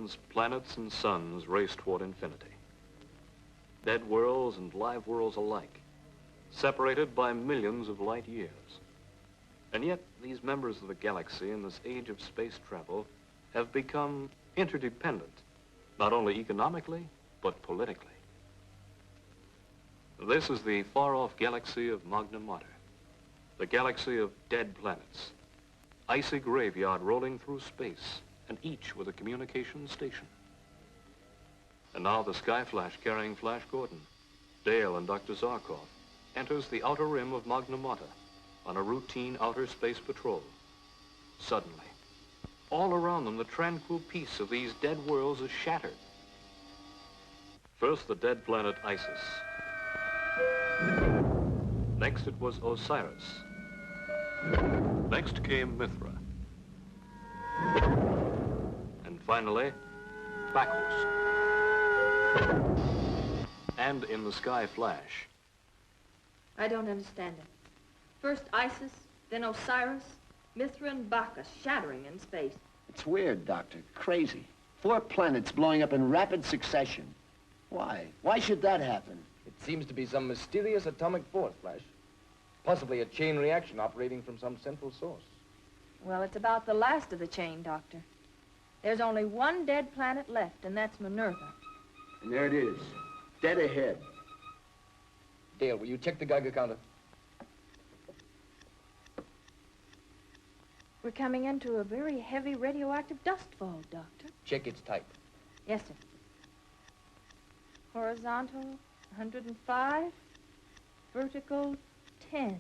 billions, planets and suns race toward infinity. Dead worlds and live worlds alike, separated by millions of light years. And yet, these members of the galaxy in this age of space travel have become interdependent, not only economically, but politically. This is the far-off galaxy of Magna Mater, the galaxy of dead planets, icy graveyard rolling through space, and each with a communication station. And now the Sky Flash carrying Flash Gordon, Dale and Dr. Zarkov enters the outer rim of Magna Mater on a routine outer space patrol. Suddenly, all around them, the tranquil peace of these dead worlds is shattered. First, the dead planet Isis. Next, it was Osiris. Next came Mithra. And finally, Bacchus. And in the Sky Flash. I don't understand it. First Isis, then Osiris, Mithra and Bacchus shattering in space. It's weird, Doctor. Crazy. 4 planets blowing up in rapid succession. Why? Why should that happen? It seems to be some mysterious atomic force, Flash. Possibly a chain reaction operating from some central source. Well, it's about the last of the chain, Doctor. There's only one dead planet left, and that's Minerva. And there it is, dead ahead. Dale, will you check the Geiger counter? We're coming into a very heavy radioactive dust fall, Doctor. Check its type. Yes, sir. Horizontal, 105. Vertical, 10.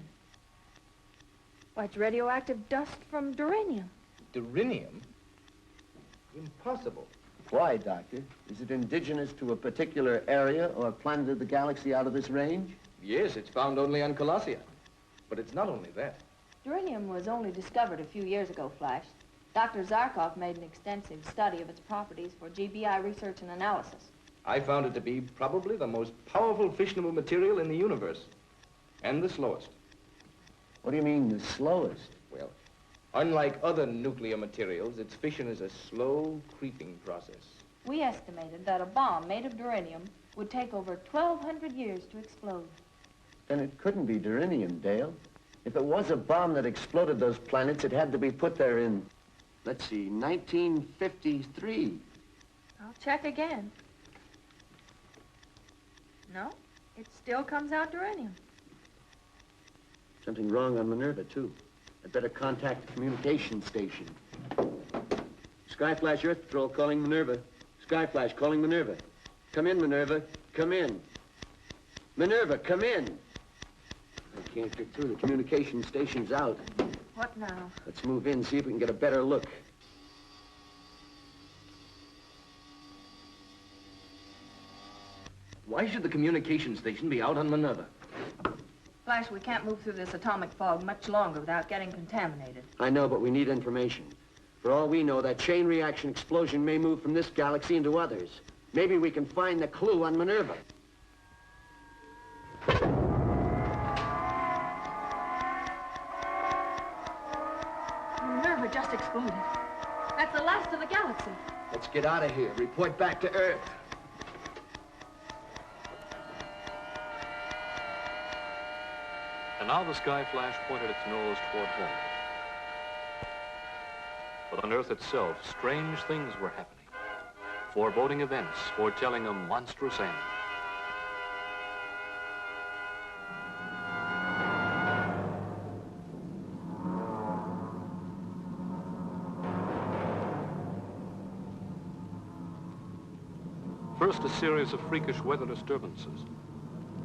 Why, it's radioactive dust from duranium. Duranium? Impossible. Why, Doctor? Is it indigenous to a particular area or planet of the galaxy out of this range? Yes, it's found only on Colossia. But it's not only that. Duranium was only discovered a few years ago, Flash. Dr. Zarkov made an extensive study of its properties for GBI research and analysis. I found it to be probably the most powerful fissionable material in the universe. And the slowest. What do you mean, the slowest? Well, unlike other nuclear materials, its fission is a slow, creeping process. We estimated that a bomb made of duranium would take over 1,200 years to explode. Then it couldn't be duranium, Dale. If it was a bomb that exploded those planets, it had to be put there in, let's see, 1953. I'll check again. No, it still comes out duranium. Something wrong on Minerva, too. I'd better contact the communication station. Sky Flash Earth Patrol calling Minerva. Sky Flash calling Minerva. Come in, Minerva. Come in. Minerva, come in. I can't get through. The communication station's out. What now? Let's move in, see if we can get a better look. Why should the communication station be out on Minerva? Flash, we can't move through this atomic fog much longer without getting contaminated. I know, but we need information. For all we know, that chain reaction explosion may move from this galaxy into others. Maybe we can find the clue on Minerva. Minerva just exploded. That's the last of the galaxy. Let's get out of here. Report back to Earth. And now the Sky Flash pointed its nose toward home. But on Earth itself, strange things were happening. Foreboding events foretelling a monstrous end. First, a series of freakish weather disturbances.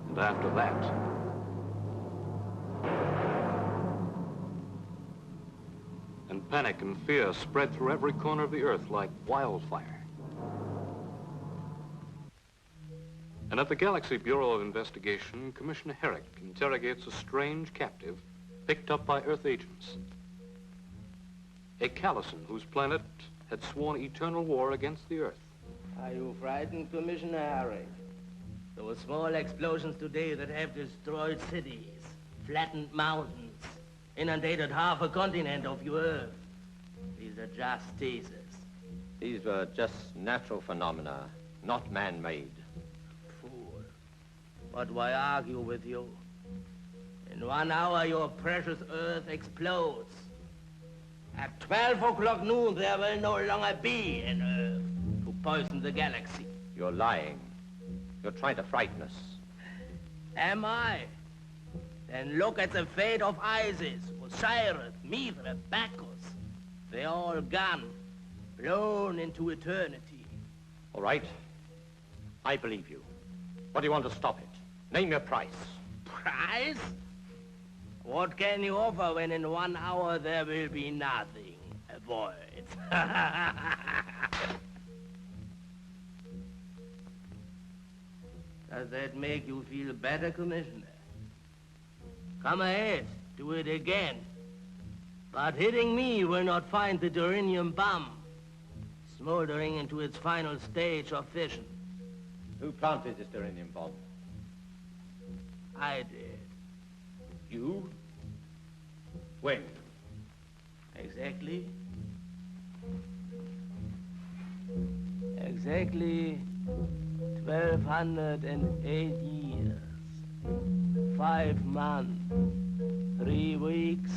And after that, and panic and fear spread through every corner of the Earth like wildfire. And at the Galaxy Bureau of Investigation, Commissioner Herrick interrogates a strange captive picked up by Earth agents. A Callison whose planet had sworn eternal war against the Earth. Are you frightened, Commissioner Herrick? There were small explosions today that have destroyed cities, flattened mountains, inundated half a continent of your Earth. These are just teasers. These were just natural phenomena, not man-made. Fool. But why argue with you? In 1 hour, your precious Earth explodes. At 12 o'clock noon, there will no longer be an Earth to poison the galaxy. You're lying. You're trying to frighten us. Am I? Then look at the fate of Isis, Osiris, Mithra, Bacchus. They're all gone, blown into eternity. All right. I believe you. What do you want to stop it? Name your price. Price? What can you offer when in 1 hour there will be nothing? Avoid. Does that make you feel better, Commissioner? Come ahead, do it again. But hitting me will not find the duranium bomb smoldering into its final stage of fission. Who planted this duranium bomb? I did. You? When? Exactly 1,208 years, 5 months, 3 weeks,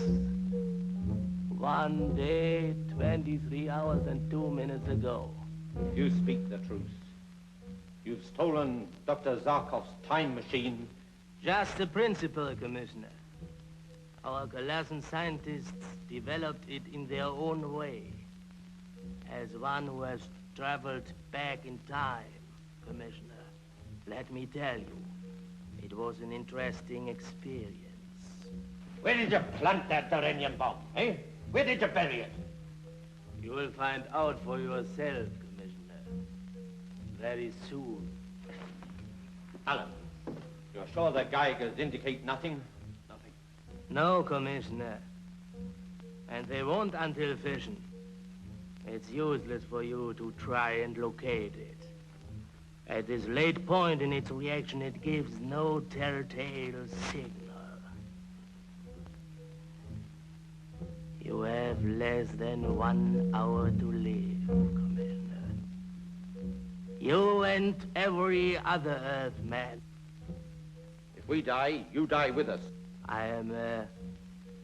1 day, 23 hours and 2 minutes ago. You speak the truth. You've stolen Dr. Zarkov's time machine. Just the principle, Commissioner. Our Galassan scientists developed it in their own way. As one who has traveled back in time, Commissioner, let me tell you, it was an interesting experience. Where did you plant that duranium bomb, eh? Where did you bury it? You will find out for yourself, Commissioner, very soon. Alan, you're sure the Geigers indicate nothing? Nothing. No, Commissioner. And they won't until fission. It's useless for you to try and locate it. At this late point in its reaction, it gives no telltale signal. You have less than 1 hour to live, Commissioner. You and every other Earthman. If we die, you die with us. I am a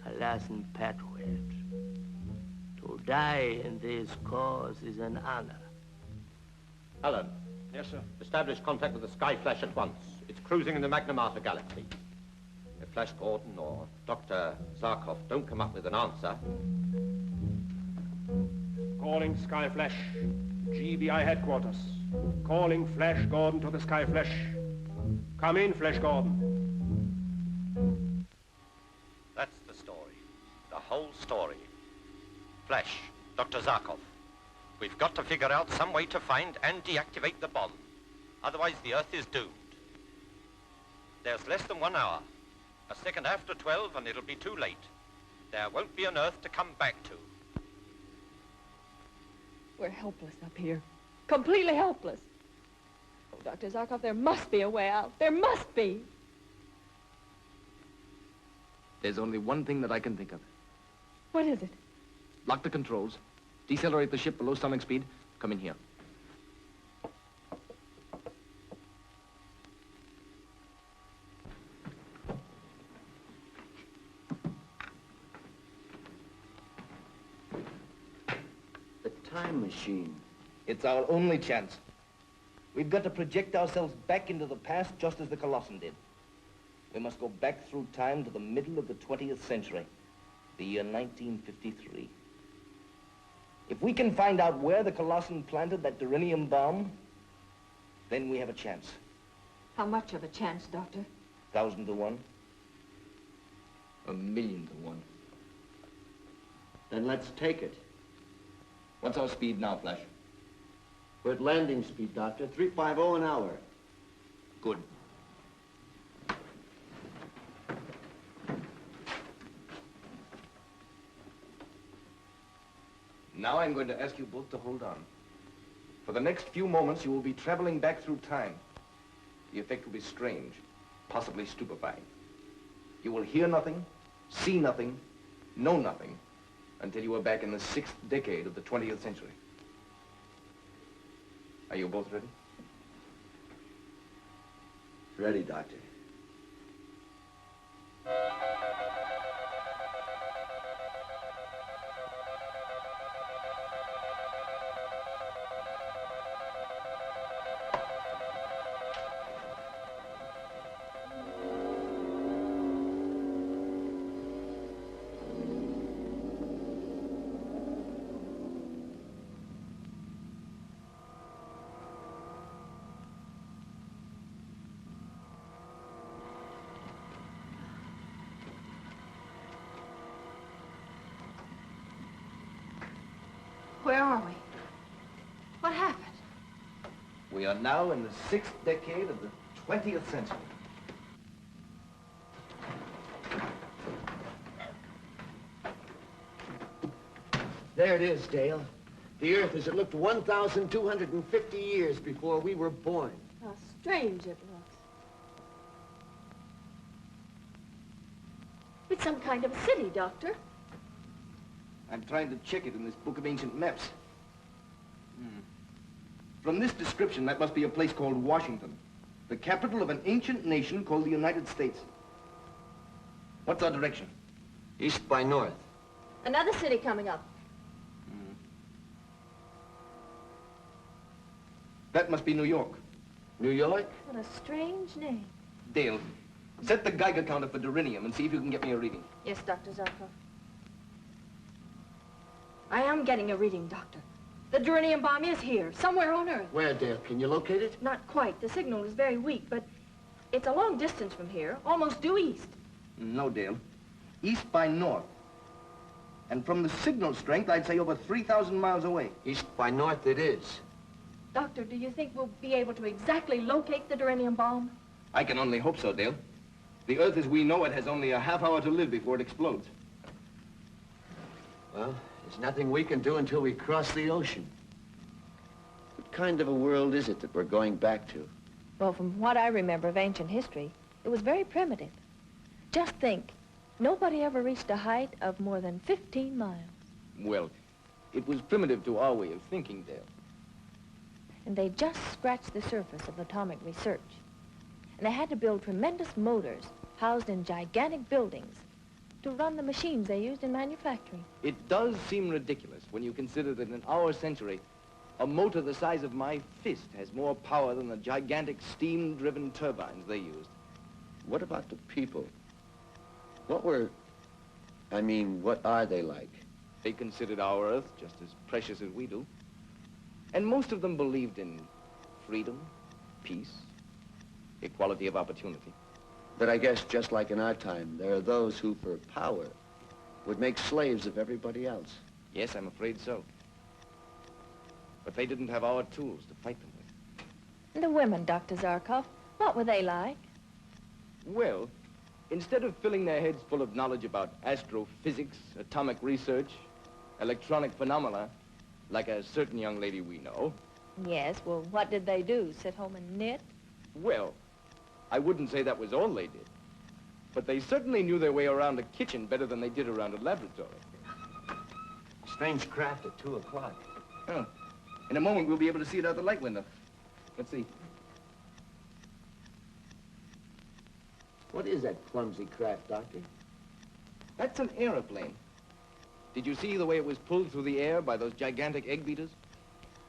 Galassan patriot. To die in this cause is an honor. Alan. Yes, sir. Establish contact with the Sky Flash at once. It's cruising in the Magna Mater galaxy. If Flash Gordon or Dr. Zarkov don't come up with an answer... Calling Sky Flash. GBI headquarters. Calling Flash Gordon to the Sky Flash. Come in, Flash Gordon. That's the story. The whole story. Flash, Dr. Zarkov. We've got to figure out some way to find and deactivate the bomb. Otherwise, the Earth is doomed. There's less than 1 hour. A second after 12, and it'll be too late. There won't be an Earth to come back to. We're helpless up here. Completely helpless. Oh, Dr. Zarkov, there must be a way out. There must be. There's only one thing that I can think of. What is it? Lock the controls. Decelerate the ship below sonic speed. Come in here. The time machine. It's our only chance. We've got to project ourselves back into the past just as the Colossan did. We must go back through time to the middle of the 20th century, the year 1953. If we can find out where the Colossan planted that duranium bomb, then we have a chance. How much of a chance, Doctor? 1,000 to 1. 1,000,000 to 1. Then let's take it. What's our speed now, Flash? We're at landing speed, Doctor. 350 an hour. Good. Now I'm going to ask you both to hold on. For the next few moments, you will be traveling back through time. The effect will be strange, possibly stupefying. You will hear nothing, see nothing, know nothing, until you are back in the 6th decade of the 20th century. Are you both ready? Ready, Doctor. Where are we? What happened? We are now in the 6th decade of the 20th century. There it is, Dale. The Earth as it looked 1,250 years before we were born. How strange it looks. It's some kind of a city, Doctor. I'm trying to check it in this book of ancient maps. From this description, that must be a place called Washington, the capital of an ancient nation called the United States. What's our direction? East by north. Another city coming up. That must be New York. New York? What a strange name. Dale, set the Geiger counter for Durinium and see if you can get me a reading. Yes, Dr. Zarkov. I am getting a reading, Doctor. The Durinium bomb is here, somewhere on Earth. Where, Dale? Can you locate it? Not quite. The signal is very weak, but it's a long distance from here, almost due east. No, Dale. East by north. And from the signal strength, I'd say over 3,000 miles away. East by north it is. Doctor, do you think we'll be able to exactly locate the Durinium bomb? I can only hope so, Dale. The Earth as we know it has only a half hour to live before it explodes. Well, there's nothing we can do until we cross the ocean. What kind of a world is it that we're going back to? Well, from what I remember of ancient history, it was very primitive. Just think, nobody ever reached a height of more than 15 miles. Well, it was primitive to our way of thinking, Dale. And they just scratched the surface of atomic research. And they had to build tremendous motors housed in gigantic buildings to run the machines they used in manufacturing. It does seem ridiculous when you consider that in our century, a motor the size of my fist has more power than the gigantic steam-driven turbines they used. What about the people? What are they like? They considered our Earth just as precious as we do. And most of them believed in freedom, peace, equality of opportunity. But I guess just like in our time, there are those who, for power, would make slaves of everybody else. Yes, I'm afraid so. But they didn't have our tools to fight them with. And the women, Dr. Zarkov, what were they like? Well, instead of filling their heads full of knowledge about astrophysics, atomic research, electronic phenomena, like a certain young lady we know. Yes, well, what did they do? Sit home and knit? Well, I wouldn't say that was all they did. But they certainly knew their way around a kitchen better than they did around a laboratory. Strange craft at 2 o'clock. Oh, in a moment we'll be able to see it out the light window. Let's see. What is that clumsy craft, Doctor? That's an aeroplane. Did you see the way it was pulled through the air by those gigantic egg beaters?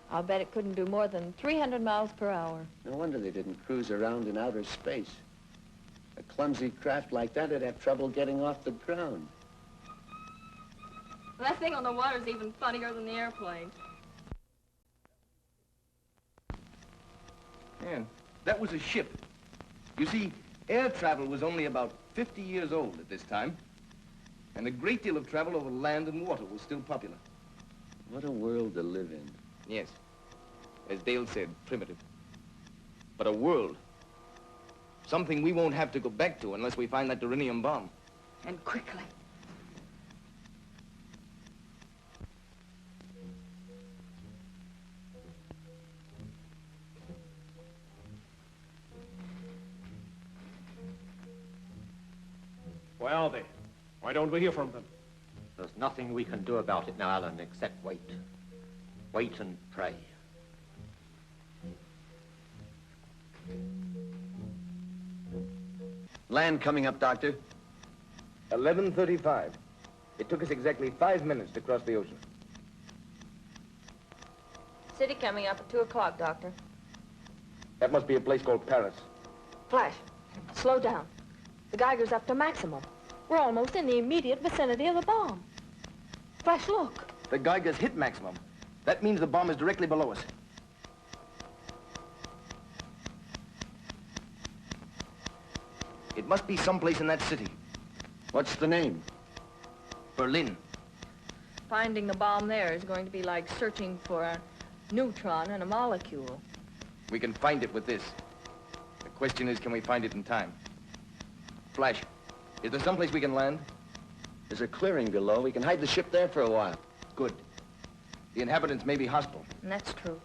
I'll bet it couldn't do more than 300 miles per hour. No wonder they didn't cruise around in outer space. A clumsy craft like that would have trouble getting off the ground. Well, that thing on the water is even funnier than the airplane. Yeah, that was a ship. You see, air travel was only about 50 years old at this time. And a great deal of travel over land and water was still popular. What a world to live in. Yes. As Dale said, primitive. But a world. Something we won't have to go back to unless we find that Durinium bomb. And quickly. Where are they? Why don't we hear from them? There's nothing we can do about it now, Alan, except wait. Wait and pray. Land coming up, Doctor. 11:35. It took us exactly 5 minutes to cross the ocean. City coming up at 2 o'clock, Doctor. That must be a place called Paris. Flash, slow down. The Geiger's up to maximum. We're almost in the immediate vicinity of the bomb. Flash, look. The Geiger's hit maximum. That means the bomb is directly below us. It must be someplace in that city. What's the name? Berlin. Finding the bomb there is going to be like searching for a neutron in a molecule. We can find it with this. The question is, can we find it in time? Flash, is there someplace we can land? There's a clearing below. We can hide the ship there for a while. Good. The inhabitants may be hostile. And that's true.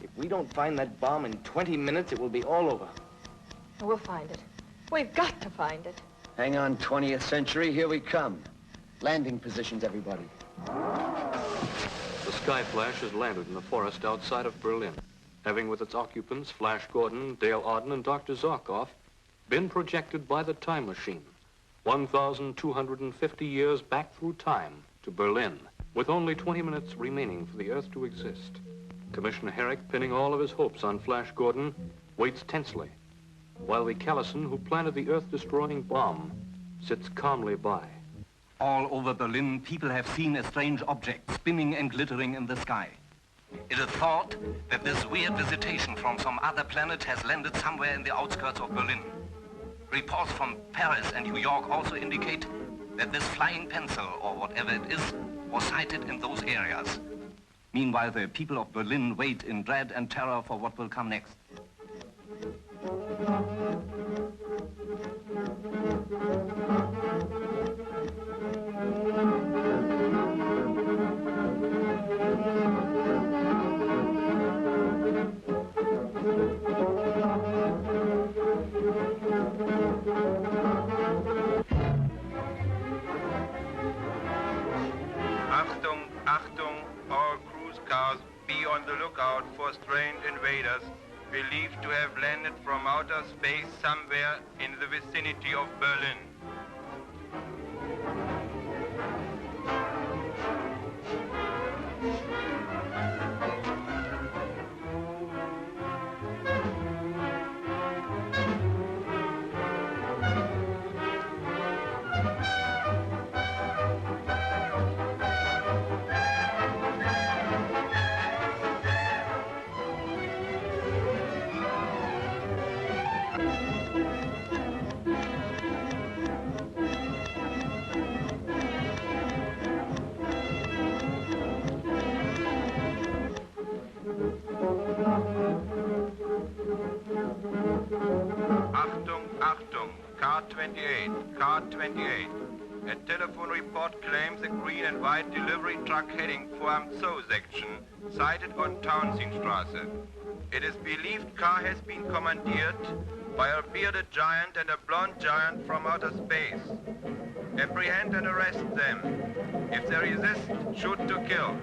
If we don't find that bomb in 20 minutes, it will be all over. We'll find it. We've got to find it. Hang on, 20th century. Here we come. Landing positions, everybody. The Sky Flash has landed in the forest outside of Berlin, having with its occupants, Flash Gordon, Dale Auden, and Dr. Zarkov, been projected by the time machine 1,250 years back through time to Berlin, with only 20 minutes remaining for the Earth to exist. Commissioner Herrick, pinning all of his hopes on Flash Gordon, waits tensely, while the Callison who planted the Earth-destroying bomb sits calmly by. All over Berlin, people have seen a strange object spinning and glittering in the sky. It is thought that this weird visitation from some other planet has landed somewhere in the outskirts of Berlin. Reports from Paris and New York also indicate that this flying pencil, or whatever it is, was sighted in those areas. Meanwhile, the people of Berlin wait in dread and terror for what will come next. Achtung, Achtung, all cruise cars, be on the lookout for strange invaders believed to have landed from outer space somewhere in the vicinity of Berlin. Achtung, Achtung, car 28, car 28. A telephone report claims a green and white delivery truck heading for Amzow section, sighted on Townsendstraße. It is believed car has been commandeered by a bearded giant and a blonde giant from outer space. Apprehend and arrest them. If they resist, shoot to kill.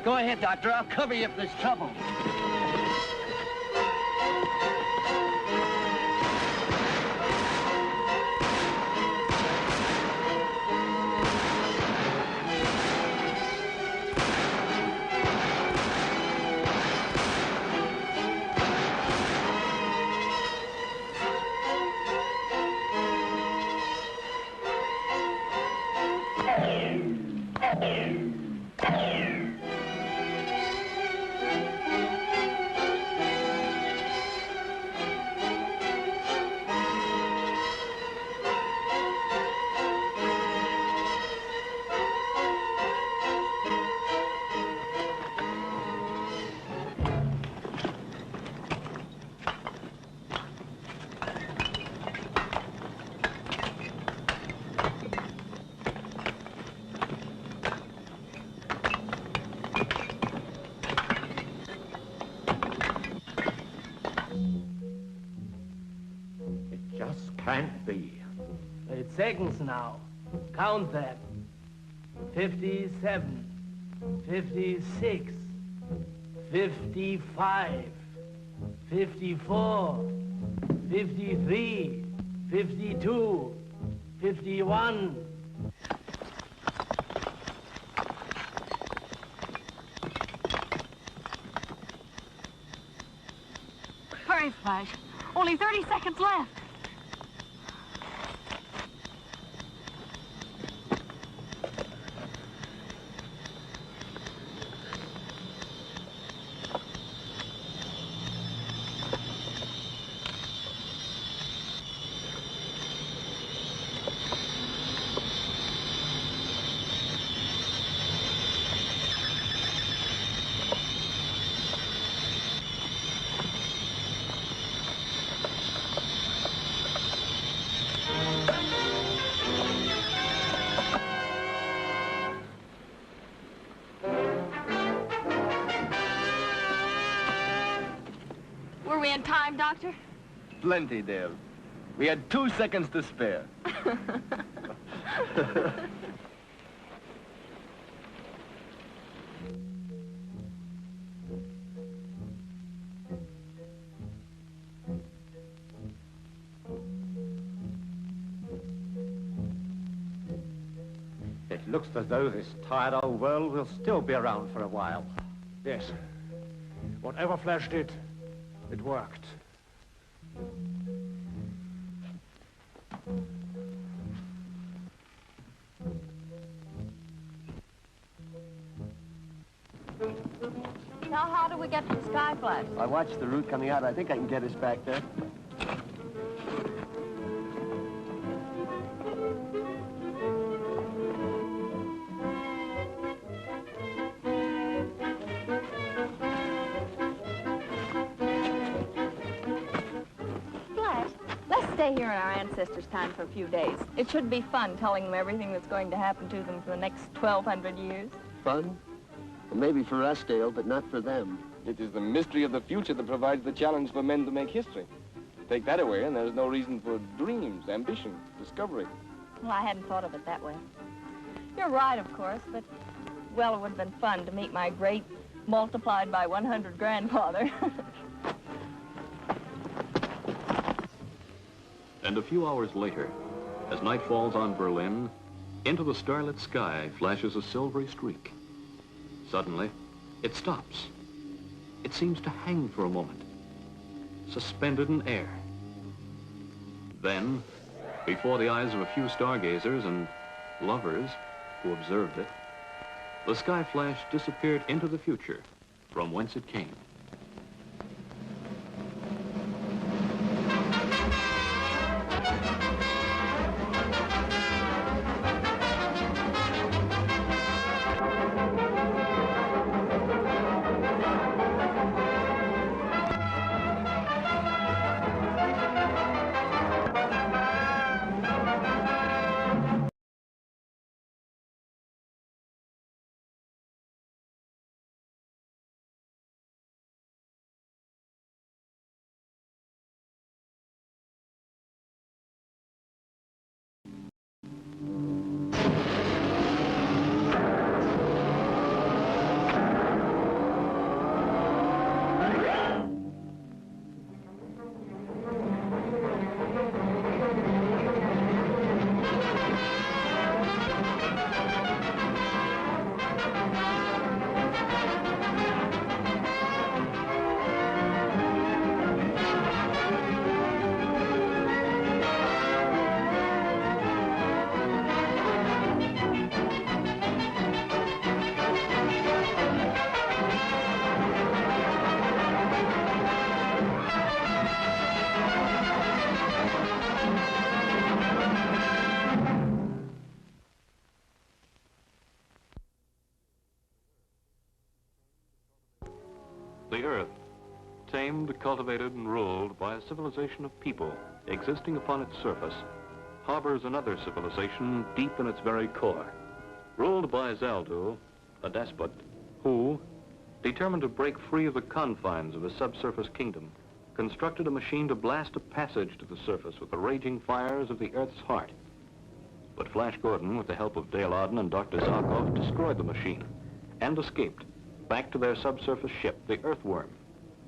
Go ahead, Doctor. I'll cover you if there's trouble. Just can't be. 8 seconds now. Count them. 57, 56, 55, 54, 53, 52, 51. Hurry, Flash. Only 30 seconds left. Were we in time, Doctor? Plenty, Dale. We had 2 seconds to spare. It looks as though this tired old world will still be around for a while. Yes. Whatever Flash did, it worked. Now, how do we get to the Sky Flash? I watched the route coming out. I think I can get us back there. Flash, let's stay here in our ancestors' time for a few days. It should be fun telling them everything that's going to happen to them for the next 1,200 years. Fun? Well, maybe for us, Dale, but not for them. It is the mystery of the future that provides the challenge for men to make history. Take that away, and there's no reason for dreams, ambition, discovery. Well, I hadn't thought of it that way. You're right, of course, but, well, it would have been fun to meet my great multiplied by 100 grandfather. And a few hours later, as night falls on Berlin, into the starlit sky flashes a silvery streak. Suddenly, it stops. It seems to hang for a moment, suspended in air. Then, before the eyes of a few stargazers and lovers who observed it, the sky flash disappeared into the future from whence it came. The Earth, tamed, cultivated, and ruled by a civilization of people existing upon its surface, harbors another civilization deep in its very core, ruled by Zaldu, a despot, who, determined to break free of the confines of his subsurface kingdom, constructed a machine to blast a passage to the surface with the raging fires of the Earth's heart. But Flash Gordon, with the help of Dale Arden and Dr. Zarkov, destroyed the machine and escaped back to their subsurface ship, the Earthworm,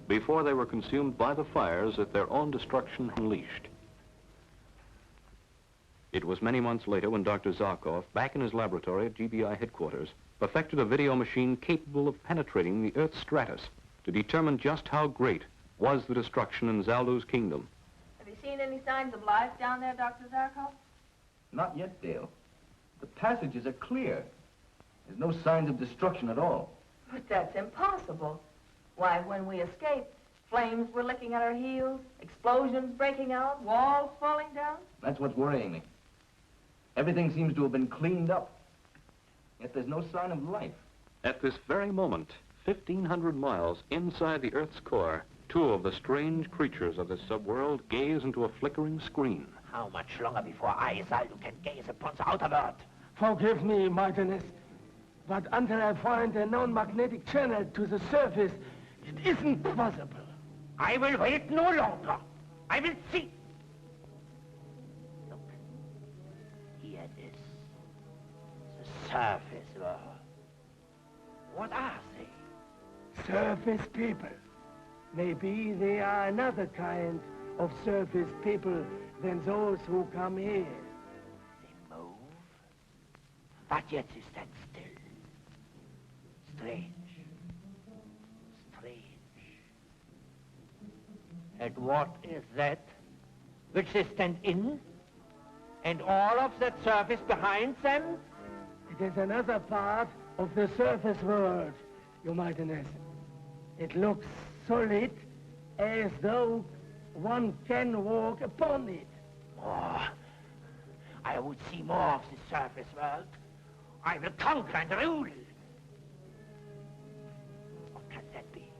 before they were consumed by the fires that their own destruction unleashed. It was many months later when Dr. Zarkov, back in his laboratory at GBI headquarters, perfected a video machine capable of penetrating the Earth's stratus to determine just how great was the destruction in Zaldu's kingdom. Have you seen any signs of life down there, Dr. Zarkov? Not yet, Dale. The passages are clear. There's no signs of destruction at all. But that's impossible. Why, when we escaped, flames were licking at our heels, explosions breaking out, walls falling down. That's what's worrying me. Everything seems to have been cleaned up. Yet there's no sign of life. At this very moment, 1,500 miles inside the Earth's core, two of the strange creatures of this subworld gaze into a flickering screen. How much longer before I, Zaldu, can gaze upon the outer world? Forgive me, Martinez, but until I find a known magnetic channel to the surface, it isn't possible. I will wait no longer. I will see. Look, here it is. The surface world. What are they? Surface people. Maybe they are another kind of surface people than those who come here. They move, but yet they stand still. Strange. Strange. And what is that which they stand in? And all of that surface behind them? It is another part of the surface world, Your Mightiness. It looks solid, as though one can walk upon it. More. I would see more of the surface world. I will conquer and rule. What can that be?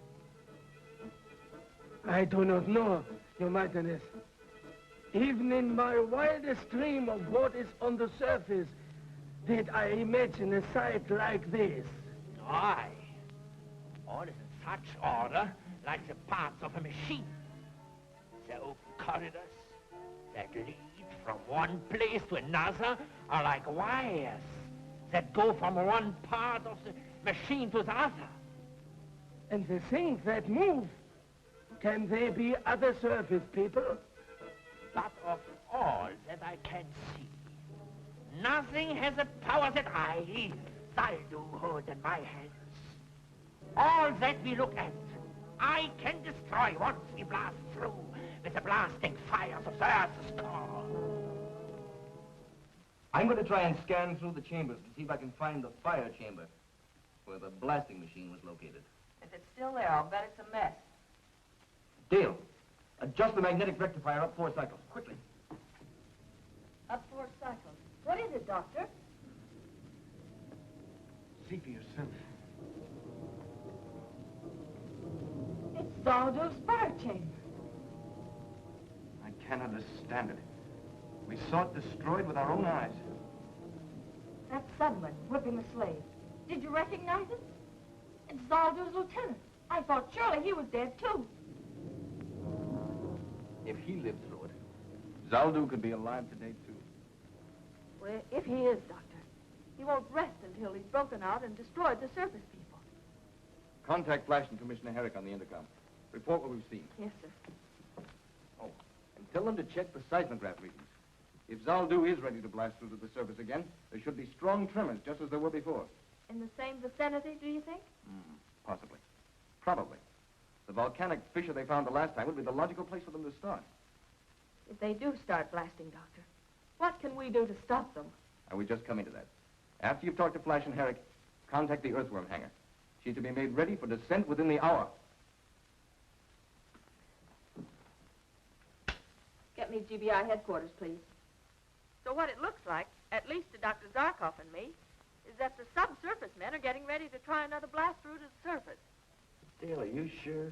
I do not know, Your Mightiness. Even in my wildest dream of what is on the surface, did I imagine a sight like this. Aye. All is in such order, like the parts of a machine. The open corridors that lead from one place to another are like wires that go from one part of the machine to the other. And the things that move, can they be other surface people? But of all that I can see, nothing has the power that I, Zaldu, hold in my hands. All that we look at, I can destroy once we blast through with the blasting fires of the Earth's core. I'm going to try and scan through the chambers to see if I can find the fire chamber where the blasting machine was located. If it's still there, I'll bet it's a mess. Dale, adjust the magnetic rectifier up 4 cycles, quickly. Up 4 cycles. What is it, Doctor? See for yourself. It's Zaldu's fire chamber. I can't understand it. We saw it destroyed with our own eyes. That Sudman whipping the slave. Did you recognize him? It's Zaldu's lieutenant. I thought surely he was dead, too. If he lived through it. Zaldu could be alive today, too. Well, if he is, Doctor, he won't rest until he's broken out and destroyed the surface people. Contact Flash and Commissioner Herrick on the intercom. Report what we've seen. Yes, sir. Oh, and tell them to check the seismograph readings. If Zaldu is ready to blast through to the surface again, there should be strong tremors, just as there were before. In the same vicinity, do you think? Possibly. Probably. The volcanic fissure they found the last time would be the logical place for them to start. If they do start blasting, Doctor, what can we do to stop them? And we just come into that. After you've talked to Flash and Herrick, contact the Earthworm hangar. She's to be made ready for descent within the hour. Get me GBI headquarters, please. So what it looks like, at least to Dr. Zarkov and me, is that the subsurface men are getting ready to try another blast through to the surface. Dale, are you sure?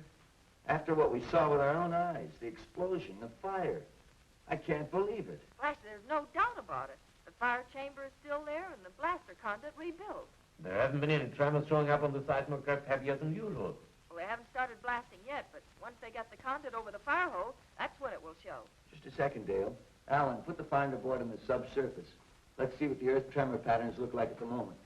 After what we saw with our own eyes, the explosion, the fire. I can't believe it. Flash, there's no doubt about it. The fire chamber is still there and the blaster conduit rebuilt. There haven't been any tremors showing up on the seismograph heavier than usual. Well, they haven't started blasting yet, but once they get the conduit over the fire hole, that's when it will show. Just a second, Dale. Alan, put the finder board on the subsurface. Let's see what the earth tremor patterns look like at the moment.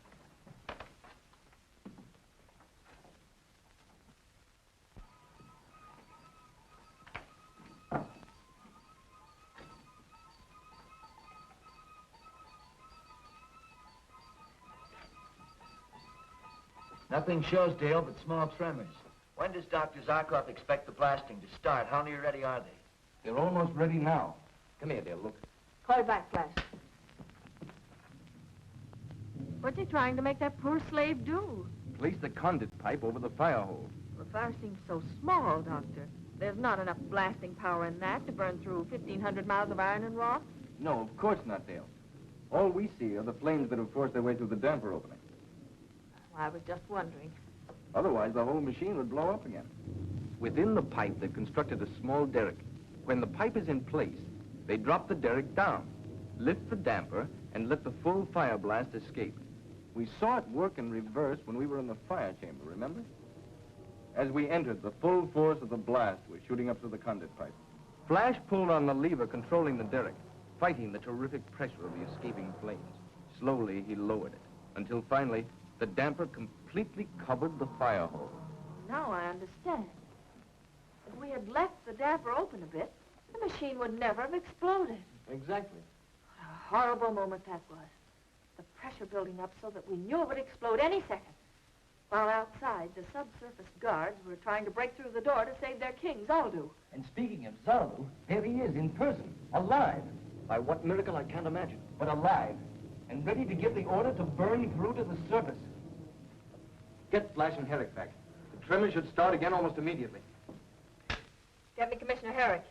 Nothing shows, Dale, but small tremors. When does Dr. Zarkov expect the blasting to start? How near ready are they? They're almost ready now. Come here, Dale, look. Call it back, Flash. What's he trying to make that poor slave do? Place the conduit pipe over the fire hole. The fire seems so small, Doctor. There's not enough blasting power in that to burn through 1,500 miles of iron and rock. No, of course not, Dale. All we see are the flames that have forced their way through the damper opening. I was just wondering. Otherwise, the whole machine would blow up again. Within the pipe, they've constructed a small derrick. When the pipe is in place, they drop the derrick down, lift the damper, and let the full fire blast escape. We saw it work in reverse when we were in the fire chamber, remember? As we entered, the full force of the blast was shooting up through the conduit pipe. Flash pulled on the lever controlling the derrick, fighting the terrific pressure of the escaping flames. Slowly, he lowered it, until finally, the damper completely covered the fire hole. Now I understand. If we had left the damper open a bit, the machine would never have exploded. Exactly. What a horrible moment that was. The pressure building up so that we knew it would explode any second. While outside, the subsurface guards were trying to break through the door to save their king, Zaldu. And speaking of Zaldu, there he is in person, alive. By what miracle, I can't imagine. But alive, and ready to give the order to burn through to the surface. Get Flash and Herrick back. The tremor should start again almost immediately. Get me Commissioner Herrick.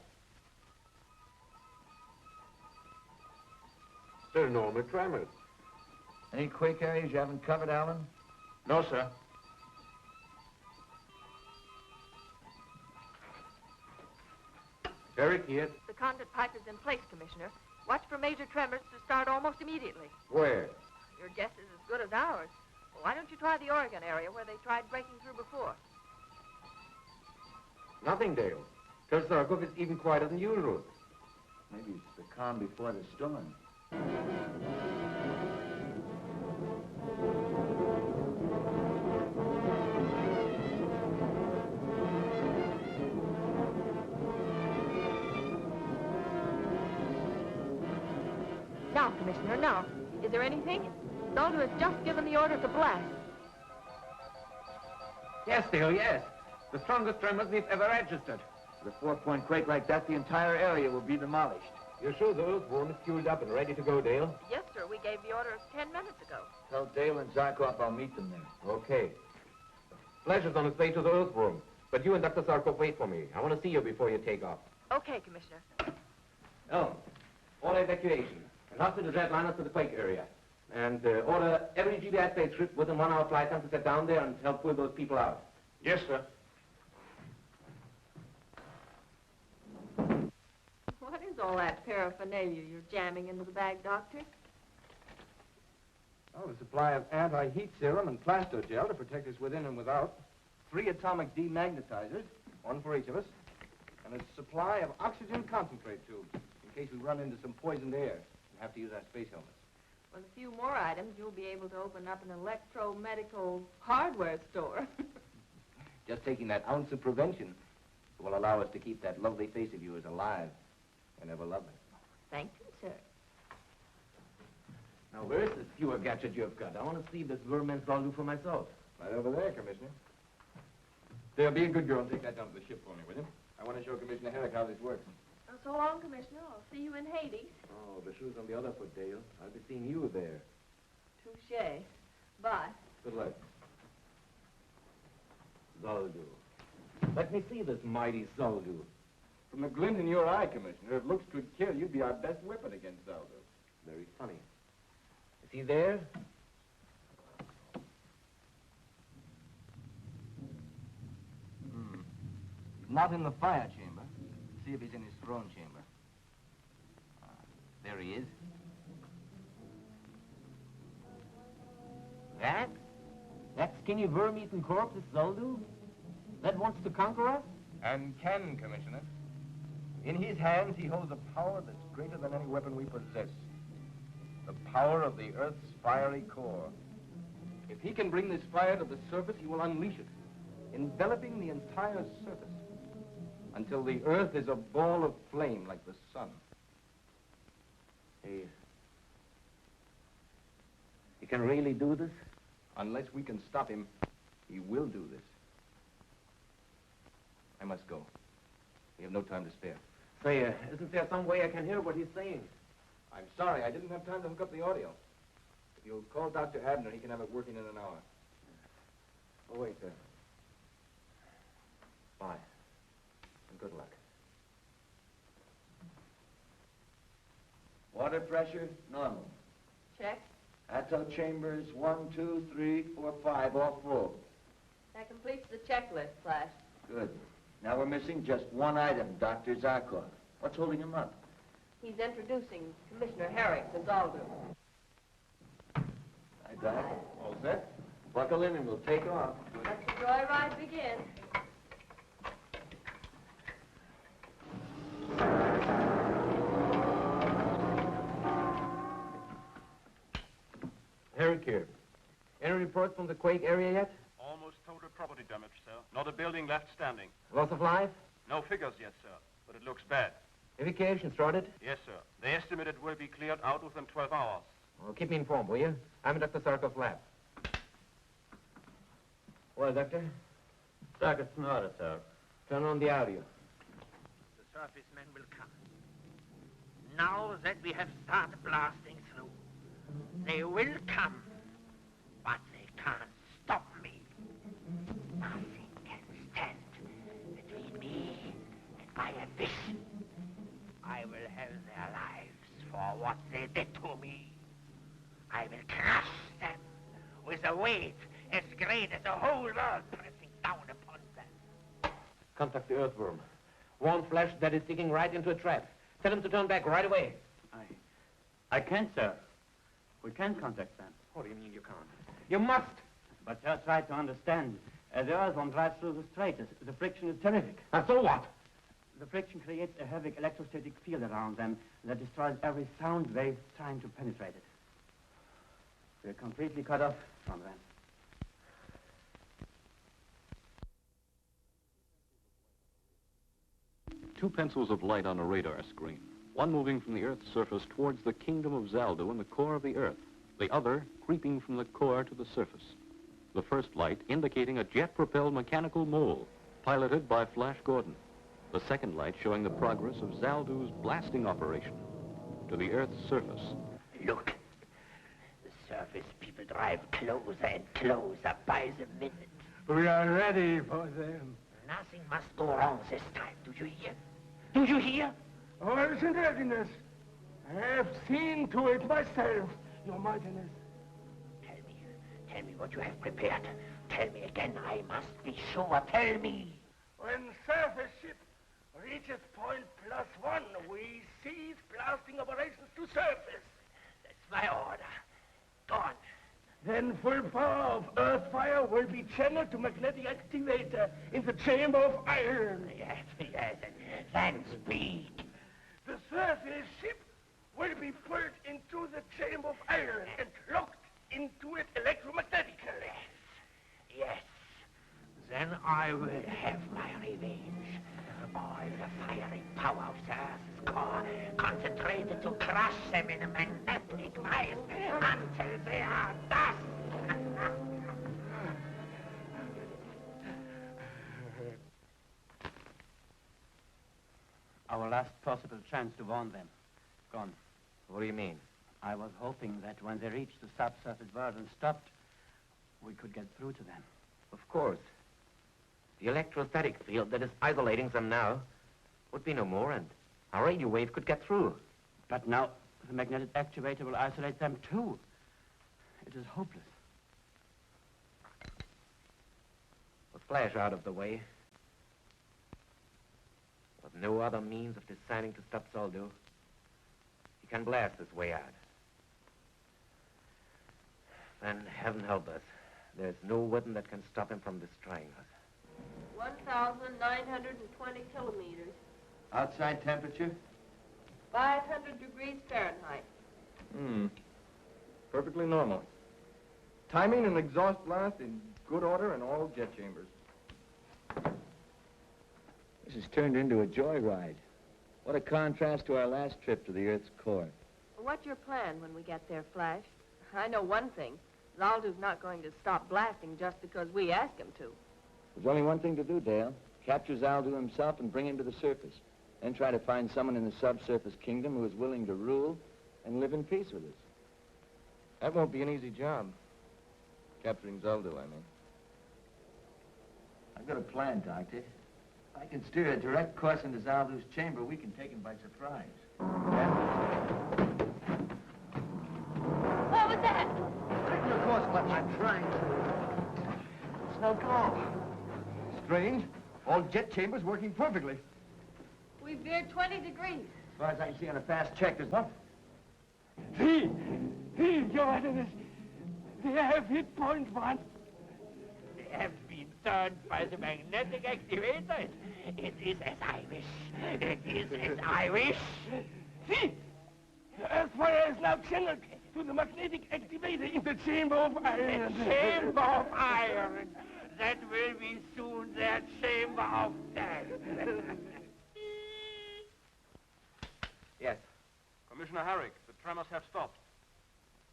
They're normal tremors. Any quake areas you haven't covered, Alan? No, sir. Herrick here. The conduit pipe is in place, Commissioner. Watch for major tremors to start almost immediately. Where? Your guess is as good as ours. Well, why don't you try the Oregon area where they tried breaking through before? Nothing, Dale. Because Zarkov is even quieter than usual. Maybe it's the calm before the storm. Now, Commissioner, now. Is there anything? Zaldu has just given the order to blast. Yes, Dale, yes. The strongest tremors we've ever registered. With a 4-point quake like that, the entire area will be demolished. You're sure the earthworm is fueled up and ready to go, Dale? Yes, sir. We gave the order 10 minutes ago. Tell Dale and Zarkov I'll meet them there. Okay. Flash is on his way to the earthworm. But you and Dr. Zarkov wait for me. I want to see you before you take off. Okay, Commissioner. Oh, all evacuation. And hospital jetliners to the quake area. And order every GBI spaceship within 1 hour flight time to set down there and help pull those people out. Yes, sir. What is all that paraphernalia you're jamming into the bag, Doctor? Oh, a supply of anti-heat serum and plasto gel to protect us within and without. 3 atomic demagnetizers, 1 for each of us. And a supply of oxygen concentrate tubes, in case we run into some poisoned air and have to use our space helmets. With a few more items, you'll be able to open up an electromedical hardware store. Just taking that ounce of prevention will allow us to keep that lovely face of yours alive and ever lovely. Thank you, sir. Now, where's this fewer gadget you've got? I want to see this vermin's Zaldu for myself. Right over there, Commissioner. There, be a good girl and take that down to the ship for me, will you? I want to show Commissioner Herrick how this works. So long, Commissioner. I'll see you in Hades. Oh, the shoe's on the other foot, Dale. I'll be seeing you there. Touche. Bye. Good luck. Zaldu. Let me see this mighty Zaldu. From the glint in your eye, Commissioner, if looks could kill, you'd be our best weapon against Zaldu. Very funny. Is he there? not in the fire chamber. See if he's in his throne chamber. There he is. That skinny worm-eaten corpse is Zoldu? That wants to conquer us? And can, Commissioner. In his hands, he holds a power that's greater than any weapon we possess. The power of the Earth's fiery core. If he can bring this fire to the surface, he will unleash it, enveloping the entire surface, until the Earth is a ball of flame like the sun. He can really do this? Unless we can stop him, he will do this. I must go. We have no time to spare. Say, isn't there some way I can hear what he's saying? I'm sorry, I didn't have time to hook up the audio. If you'll call Dr. Abner, he can have it working in an hour. Oh, wait, sir. Bye. And good luck. Water pressure, normal. Check. Atto chambers, 1, 2, 3, 4, 5, all full. That completes the checklist, Flash. Good. Now we're missing just one item, Dr. Zarkov. What's holding him up? He's introducing Commissioner Herrick to Zoldu. Hi, Doc. All set? Buckle in and we'll take off. Let the joyride begin. Herrick here. Any reports from the quake area yet? Almost total property damage, sir. Not a building left standing. Loss of life? No figures yet, sir, but it looks bad. Evacuation started? Yes, sir. They estimate it will be cleared out within 12 hours. Well, keep me informed, will you? I'm in Dr. Sarkov's lab. Well, Doctor? Circuit's in order, sir. Turn on the audio. The surface men will come. Now that we have started blasting through, they will come, but they can't stop me. Nothing can stand between me and my ambition. I will have their lives for what they did to me. I will crush them with a weight as great as the whole world pressing down upon them. Contact the earthworm. Warn Flash that it's digging right into a trap. Tell him to turn back right away. I can't, sir. We can't contact them. What do you mean you can't? You must! But sir, try to understand. The earthworm drives through the strait. The friction is terrific. So what? The friction creates a heavy electrostatic field around them that destroys every sound wave trying to penetrate it. We're completely cut off from them. Two pencils of light on a radar screen. One moving from the Earth's surface towards the kingdom of Zaldu in the core of the Earth. The other creeping from the core to the surface. The first light indicating a jet-propelled mechanical mole piloted by Flash Gordon. The second light showing the progress of Zaldu's blasting operation to the Earth's surface. Look, the surface people drive closer and closer by the minute. We are ready for them. Nothing must go wrong this time. Do you hear? Do you hear? All is in readiness. I have seen to it myself, Your Mightiness. Tell me what you have prepared. Tell me again. I must be sure. Tell me. When surface ship reaches point +1, we cease blasting operations to surface. That's my order. Go on. Then full power of earth fire will be channeled to magnetic activator in the chamber of iron. Yes, and then speak. The surface ship will be pulled into the chamber of iron and locked into it electromagnetically. Yes. Then I will have my revenge. All the firing power of the Earth's core concentrated to crush them in a magnetic vice until they are dust. Our last possible chance to warn them. Gone. What do you mean? I was hoping that when they reached the subsurface world and stopped, we could get through to them. Of course. The electrostatic field that is isolating them now would be no more, and our radio wave could get through. But now the magnetic actuator will isolate them too. It is hopeless. With Flash out of the way, With no other means of deciding to stop Zaldo, he can blast his way out. Then heaven help us, there's no weapon that can stop him from destroying us. 1,920 kilometers. Outside temperature? 500 degrees Fahrenheit. Perfectly normal. Timing and exhaust blast in good order in all jet chambers. This has turned into a joyride. What a contrast to our last trip to the Earth's core. What's your plan when we get there, Flash? I know one thing. Zaldu's not going to stop blasting just because we ask him to. There's only one thing to do, Dale. Capture Zaldu himself and bring him to the surface. Then try to find someone in the subsurface kingdom who is willing to rule and live in peace with us. That won't be an easy job. Capturing Zaldo, I mean. I've got a plan, Doctor. If I can steer a direct course into Zaldu's chamber, we can take him by surprise. What was that? Taking your course, but I'm trying to. It's no go. Strange. All jet chambers working perfectly. We veered 20 degrees. As far as I can see on a fast check, there's what? See, Your Highness, they have hit point 1. They have been turned by the magnetic activator. It is as I wish. It is as I wish. See, the Earth fire is now channeled to the magnetic activator in the chamber of iron. The chamber of iron. That will be soon their chamber of death. Yes. Commissioner Herrick, the tremors have stopped.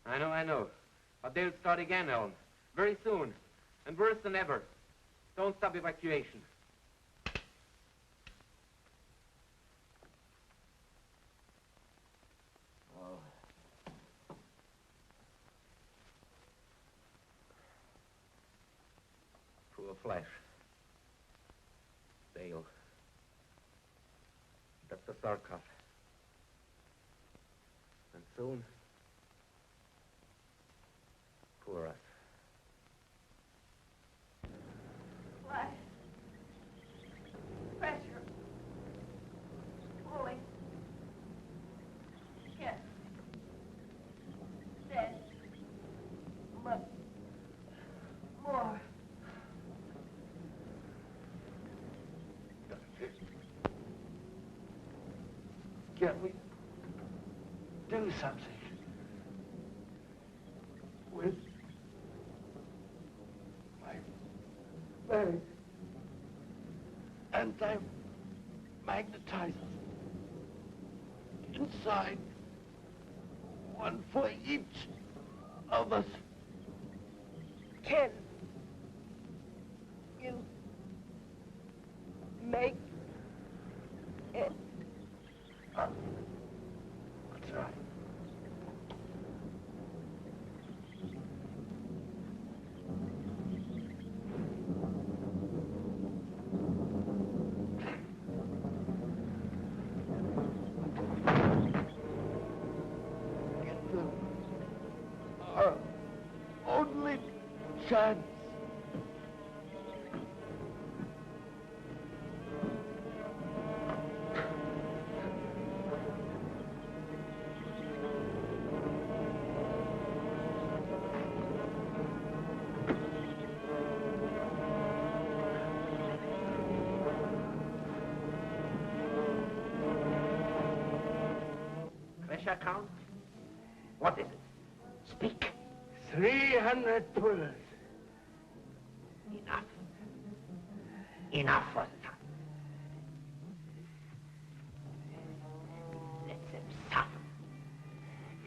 I know. But they'll start again, Ellen. Very soon. And worse than ever. Don't stop evacuation. Oh. Poor Flash. Dale. Dr. Zarkov. And soon, poor us. Flash. Pressure. Pulling. Yes. Dead. But more. Can we do something with my very anti-magnetizers inside, one for each of us? Can you make it? That's right. Our only chance. Pressure count? What is it? Speak. 300 pulls. Enough. Enough for the time. Let them suffer.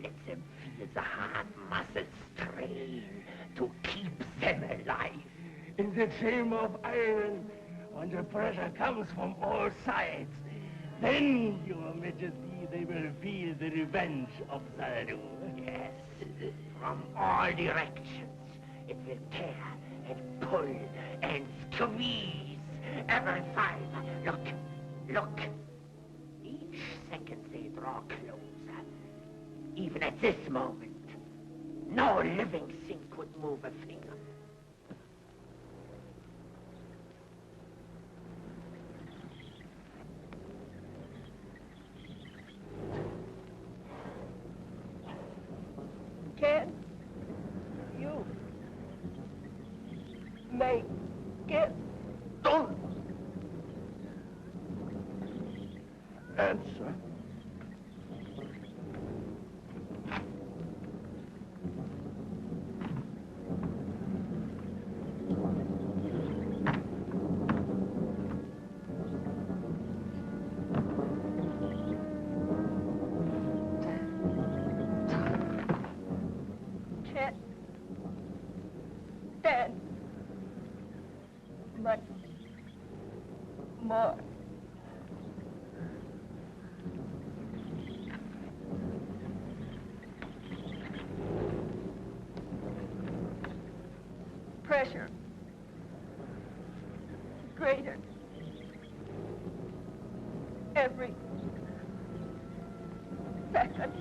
Let them feel the hard muscles strain to keep them alive. In the chamber of iron, when the pressure comes from all sides, then, Your Majesty, they will feel the revenge of Zaldu. Yes, from all directions. It will tear and pull and squeeze every fiber. Look. Each second they draw closer. Even at this moment, no living thing could move a finger. pressure greater every second.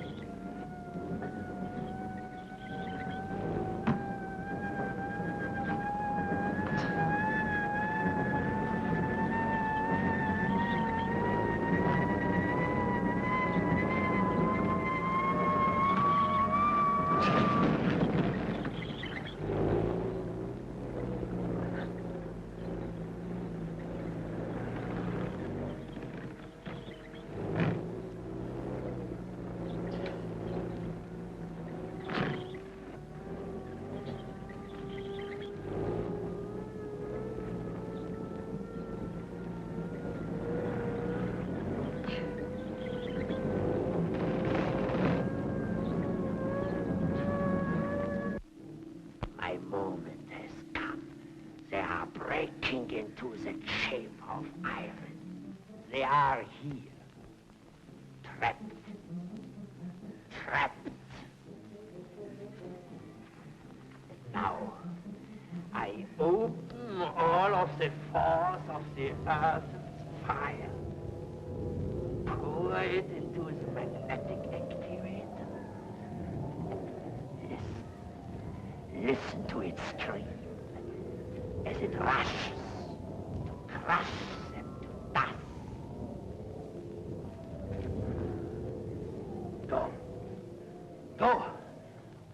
My moment has come. They are breaking into the chamber of iron. They are here. Trapped. Trapped. Now, I open all of the force of the earth's fire. Pour it into the magnetic activator. Listen to it scream as it rushes to crush them to dust. Go.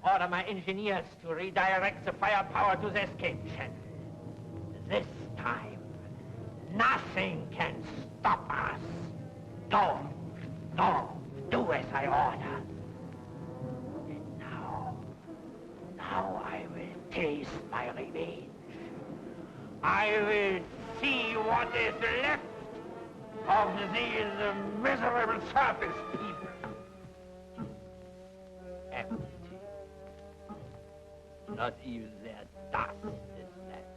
Order my engineers to redirect the firepower to the escape channel. This time, nothing can stop us. Go. Do as I order. Now I will taste my revenge. I will see what is left of these miserable surface people. Empty. Not even their dust is left.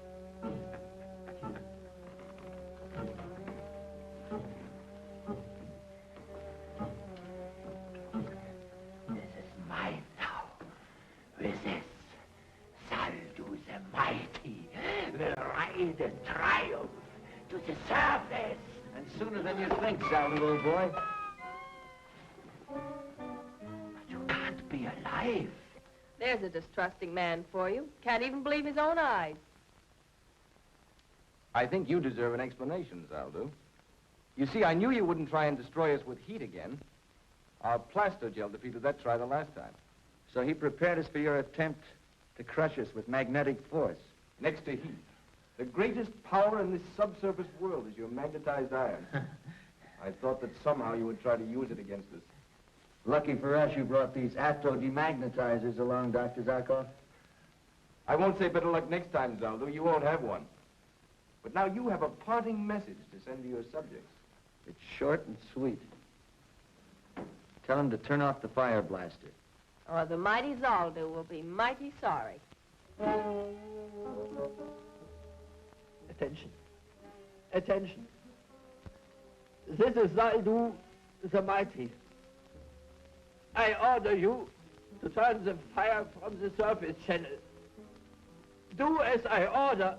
This is mine now. With this, Saldu the Mighty will ride in triumph to the surface. And sooner than you think, Saldu, old boy. But you can't be alive. There's a distrusting man for you. Can't even believe his own eyes. I think you deserve an explanation, Zaldu. You see, I knew you wouldn't try and destroy us with heat again. Our plaster gel defeated that try the last time. So he prepared us for your attempt to crush us with magnetic force. Next to heat. The greatest power in this subsurface world is your magnetized iron. I thought that somehow you would try to use it against us. Lucky for us you brought these atto-demagnetizers along, Dr. Zarkov. I won't say better luck next time, Zaldu. You won't have one. But now you have a parting message to send to your subjects. It's short and sweet. Tell them to turn off the fire blaster. Or the mighty Zaldu will be mighty sorry. Attention. Attention. This is Zaldu the Mighty. I order you to turn the fire from the surface channel. Do as I order.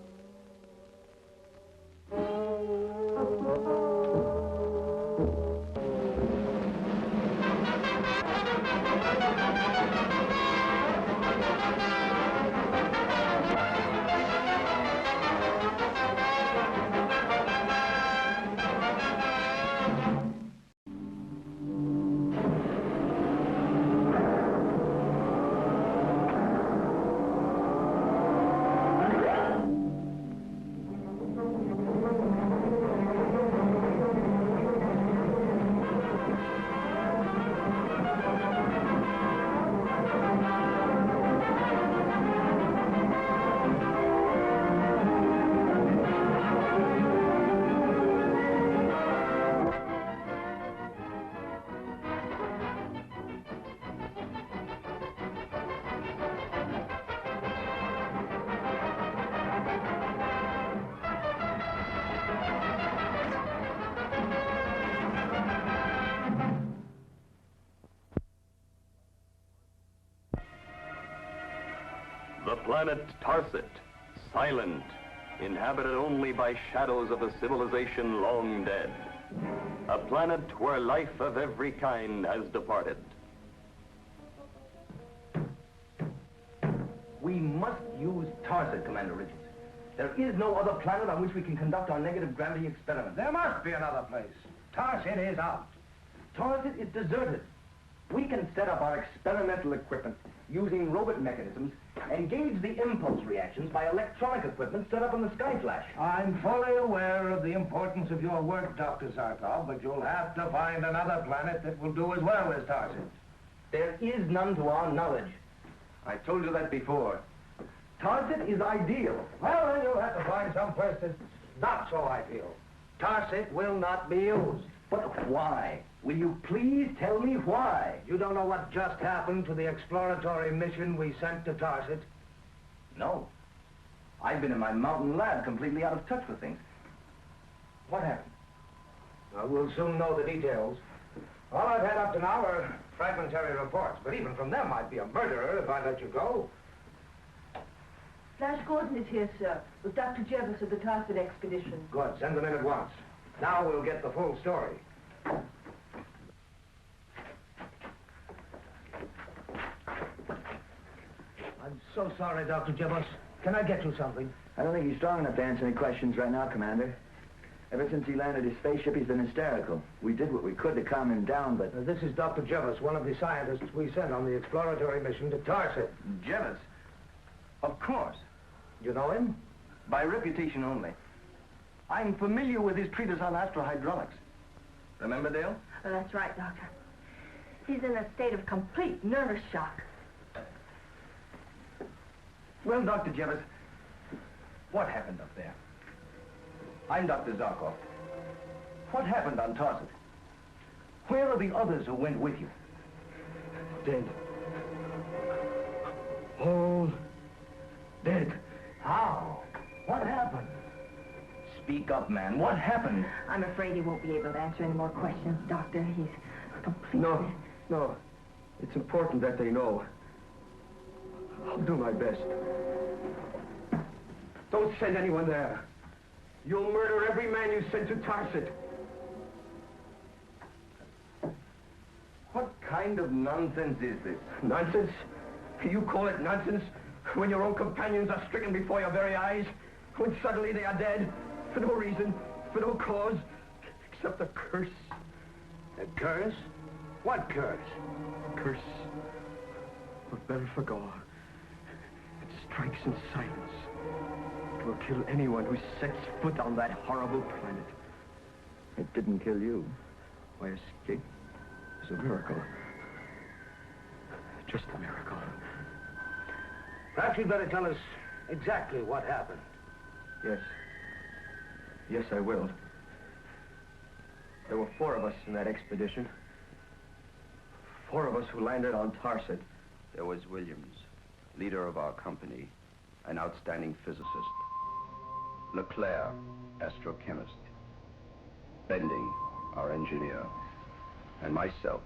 The planet Tarset, silent, inhabited only by shadows of a civilization long dead. A planet where life of every kind has departed. We must use Tarset, Commander Richards. There is no other planet on which we can conduct our negative gravity experiment. There must be another place. Tarset is out. Tarset is deserted. We can set up our experimental equipment using robot mechanisms and gauge the impulse reactions by electronic equipment set up on the Sky-Flash. I'm fully aware of the importance of your work, Dr. Zarkov, but you'll have to find another planet that will do as well as Tarset. There is none to our knowledge. I told you that before. Tarset is ideal. Well, then you'll have to find some place that's not so ideal. Tarset will not be used. But why? Will you please tell me why? You don't know what just happened to the exploratory mission we sent to Tarset? No. I've been in my mountain lab completely out of touch with things. What happened? Well, we'll soon know the details. All I've had up to now are fragmentary reports, but even from them I'd be a murderer if I let you go. Flash Gordon is here, sir, with Dr. Jervis of the Tarset expedition. Good. Send them in at once. Now we'll get the full story. I'm so sorry, Dr. Jervis. Can I get you something? I don't think he's strong enough to answer any questions right now, Commander. Ever since he landed his spaceship, he's been hysterical. We did what we could to calm him down, but... This is Dr. Jervis, one of the scientists we sent on the exploratory mission to Tarset. Jervis? Of course. You know him? By reputation only. I'm familiar with his treatise on astrohydraulics. Remember, Dale? Oh, that's right, Doctor. He's in a state of complete nervous shock. Well, Dr. Jervis, what happened up there? I'm Dr. Zarkov. What happened on Tarset? Where are the others who went with you? Dead. All dead. How? What happened? Speak up, man. What happened? I'm afraid he won't be able to answer any more questions, Doctor. He's completely... No. It's important that they know. I'll do my best. Don't send anyone there. You'll murder every man you send to Tarset. What kind of nonsense is this? Nonsense? You call it nonsense when your own companions are stricken before your very eyes? When suddenly they are dead? For no reason, for no cause, except a curse. A curse? What curse? A curse of Belphegor. It strikes in silence. It will kill anyone who sets foot on that horrible planet. It didn't kill you. My escape is a miracle. Just a miracle. Perhaps you'd better tell us exactly what happened. Yes. Yes, I will. There were 4 of us in that expedition. 4 of us who landed on Tarset. There was Williams, leader of our company, an outstanding physicist. Leclerc, astrochemist. Bending, our engineer. And myself.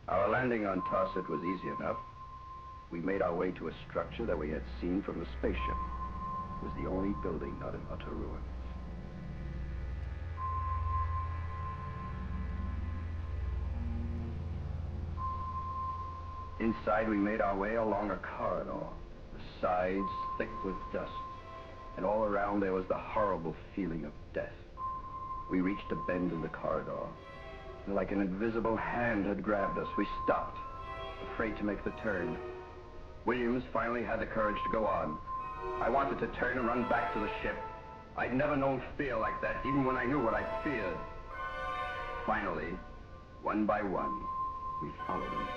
Our landing on Tarset was easy enough. We made our way to a structure that we had seen from the spaceship. It was the only building not in utter ruins. Inside, we made our way along a corridor, the sides thick with dust, and all around there was the horrible feeling of death. We reached a bend in the corridor, and like an invisible hand had grabbed us, we stopped, afraid to make the turn. Williams finally had the courage to go on. I wanted to turn and run back to the ship. I'd never known fear like that, even when I knew what I feared. Finally, one by one, we followed him.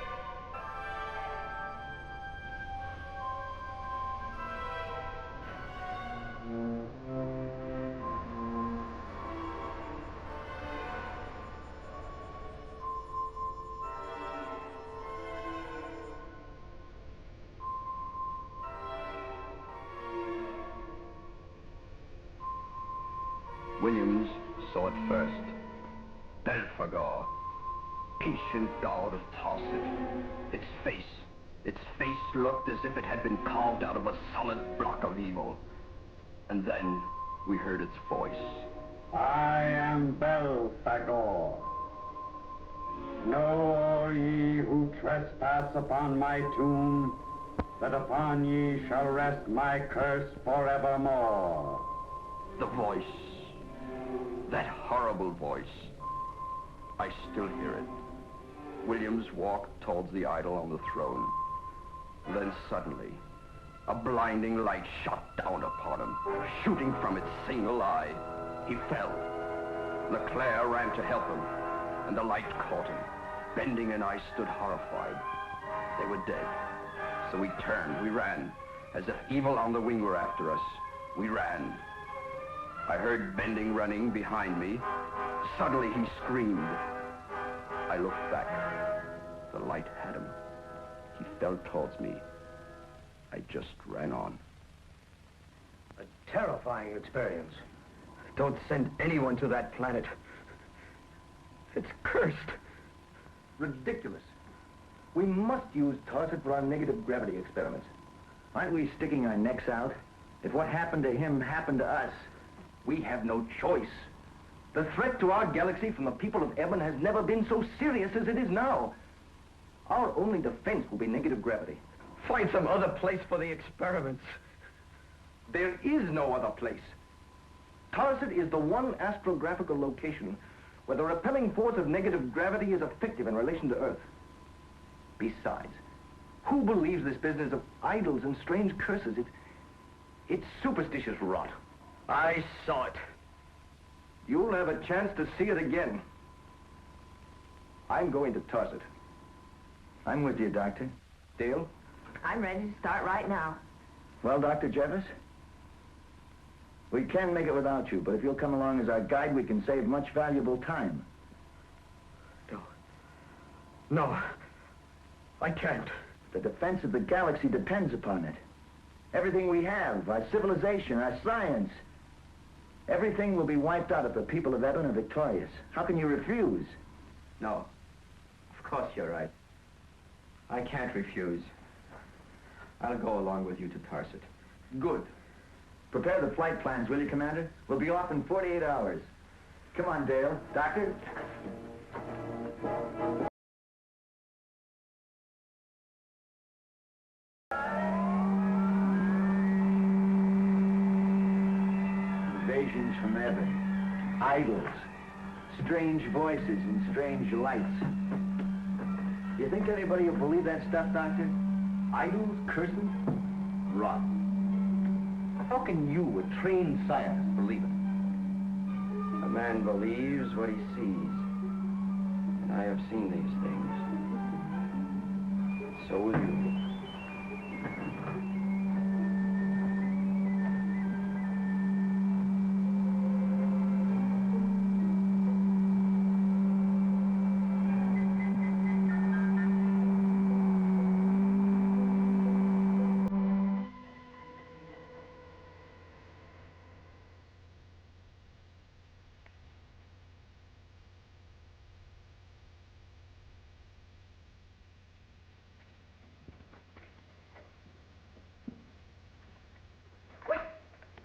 Williams saw it first. Belphegor, ancient god of Tarset. Its face looked as if it had been carved out of a solid block of evil. And then we heard its voice. I am Belphegor. Know all ye who trespass upon my tomb, that upon ye shall rest my curse forevermore. The voice. That horrible voice. I still hear it. Williams walked towards the idol on the throne. Then suddenly, a blinding light shot down upon him, shooting from its single eye. He fell. Leclerc ran to help him, and the light caught him. Bending and I stood horrified. They were dead. So we turned, we ran, as if evil on the wing were after us. We ran. I heard Bending running behind me. Suddenly he screamed. I looked back. The light had him. He fell towards me. I just ran on. A terrifying experience. Don't send anyone to that planet. It's cursed. Ridiculous. We must use Tarset for our negative gravity experiments. Aren't we sticking our necks out? If what happened to him happened to us, we have no choice. The threat to our galaxy from the people of Eben has never been so serious as it is now. Our only defense will be negative gravity. Find some other place for the experiments. There is no other place. Tarset is the one astrographical location where the repelling force of negative gravity is effective in relation to Earth. Besides, who believes this business of idols and strange curses? It's superstitious rot. I saw it. You'll have a chance to see it again. I'm going to Tarset. I'm with you, Doctor. Dale? I'm ready to start right now. Well, Dr. Jervis, we can make it without you, but if you'll come along as our guide, we can save much valuable time. No, I can't. The defense of the galaxy depends upon it. Everything we have, our civilization, our science, everything will be wiped out if the people of Eben are victorious. How can you refuse? No. Of course you're right. I can't refuse. I'll go along with you to Tarset. Good. Prepare the flight plans, will you, Commander? We'll be off in 48 hours. Come on, Dale. Doctor? Invasions from Eben. Idols. Strange voices and strange lights. Do you think anybody will believe that stuff, Doctor? Idols, curses, rot. How can you, a trained scientist, believe it? A man believes what he sees. And I have seen these things. So will you.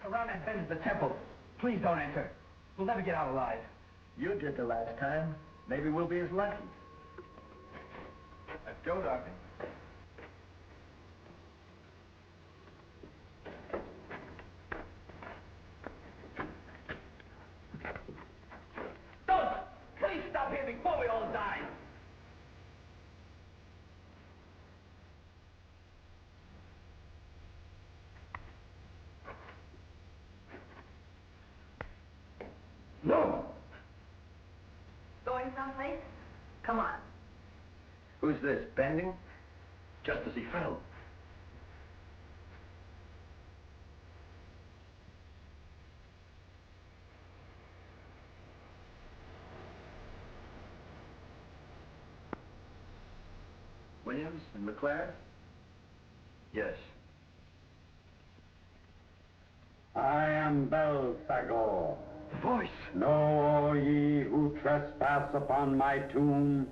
Around that bend is the temple. Please don't enter. We'll never get out alive. You did the last time. Maybe we'll be as lucky. Let's go, Doctor. Don't! Please stop here before we all die! No! Going someplace? Come on. Who's this, Bending? Just as he fell. Williams and Leclerc? Yes. I am Belphegor. Voice! Know all ye who trespass upon my tomb,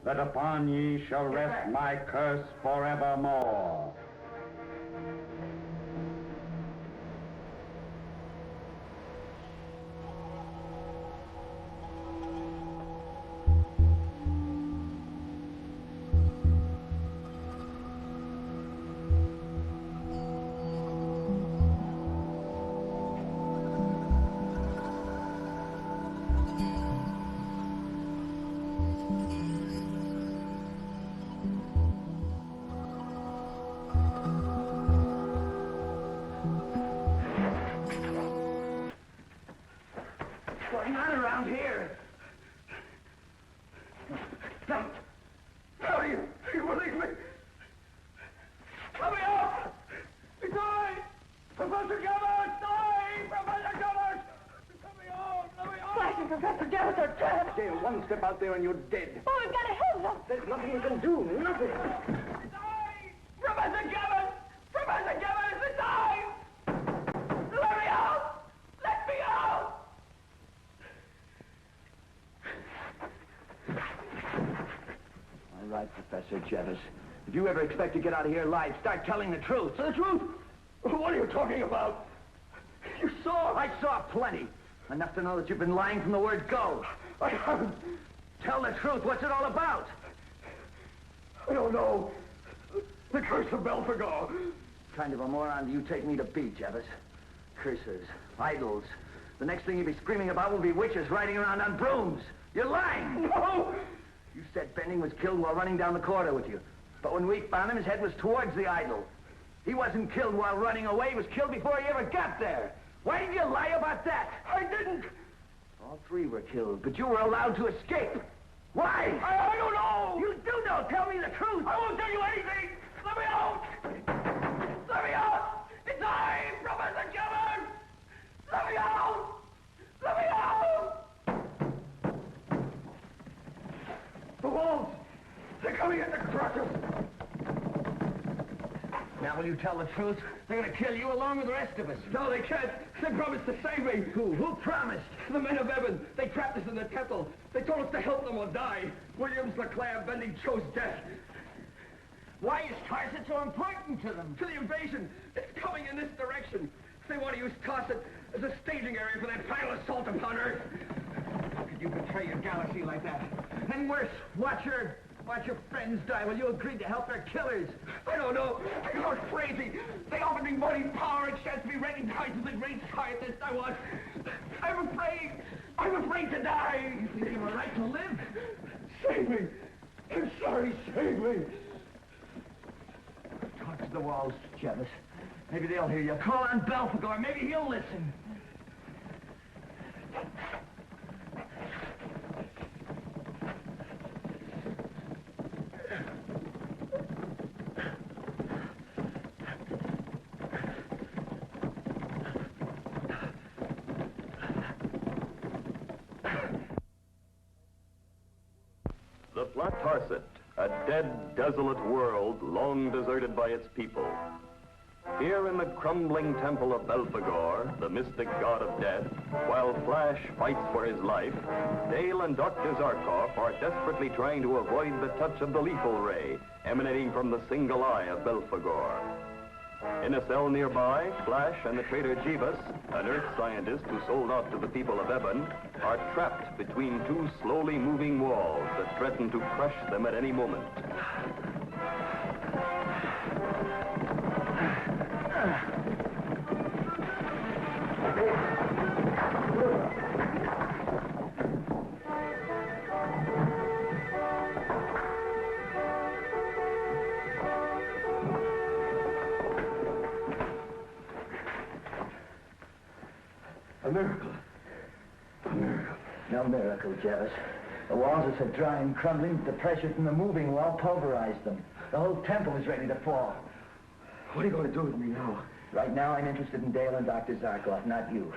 that upon ye shall rest my curse forevermore. down here. Now, do you believe me? Let me out! It's I! Professor Gabbard! Die! Professor Gabbard! Let me out! Let me out! Flash and Professor Gabbard are dead! Dale, one step out there and you're dead. Oh, we've got to help them! There's nothing you can do. Nothing. Professor Gabbard! Professor Gabbard, it's I! Let me out! Let me out! All right, Professor Jevis. If you ever expect to get out of here alive, start telling the truth. The truth? What are you talking about? You saw. I saw plenty. Enough to know that you've been lying from the word go. I haven't. Tell the truth. What's it all about? I don't know. The curse of Belphegor. Kind of a moron do you take me to be, Jevis? Curses, idols. The next thing you'll be screaming about will be witches riding around on brooms. You're lying. No. You said Benning was killed while running down the corridor with you. But when we found him, his head was towards the idol. He wasn't killed while running away. He was killed before he ever got there. Why did you lie about that? I didn't. All three were killed, but you were allowed to escape. Why? I don't know. You do know. Tell me the truth. I won't tell you anything. Let me out. Let me out. It's I, Professor Gabbard. Let me out. Let me out. The wolves. They're coming in to crush us. Now will you tell the truth? They're going to kill you along with the rest of us. No, they can't. They promised to save me. Who? Who promised? The men of Evan. They trapped us in the temple. They told us to help them or die. Williams, LeClaire, Bendy chose death. Why is Tarset so important to them? To the invasion. It's coming in this direction. They want to use Tarset as a staging area for their final assault upon Earth. How could you betray your galaxy like that? And worse, watch your friends die while you agreed to help their killers. I don't know. I got crazy. They offered me money, power, and chance to be recognized as the great scientist I was. I'm afraid. I'm afraid to die. You think you have a right to live? Save me. I'm sorry, save me. Talk to the walls, Jevis. Maybe they'll hear you. Call on Belphegor. Maybe he'll listen. The planet Tarset, a dead, desolate world long deserted by its people. Here in the crumbling temple of Belphegor, the mystic god of death, while Flash fights for his life, Dale and Dr. Zarkov are desperately trying to avoid the touch of the lethal ray emanating from the single eye of Belphegor. In a cell nearby, Flash and the traitor Jeebus, an Earth scientist who sold out to the people of Eben, are trapped between two slowly moving walls that threaten to crush them at any moment. A miracle. A miracle. No miracle, Jevis. The walls are so dry and crumbling, the pressure from the moving wall pulverized them. The whole temple is ready to fall. What are you going to do with me now? Right now, I'm interested in Dale and Dr. Zarkov, not you.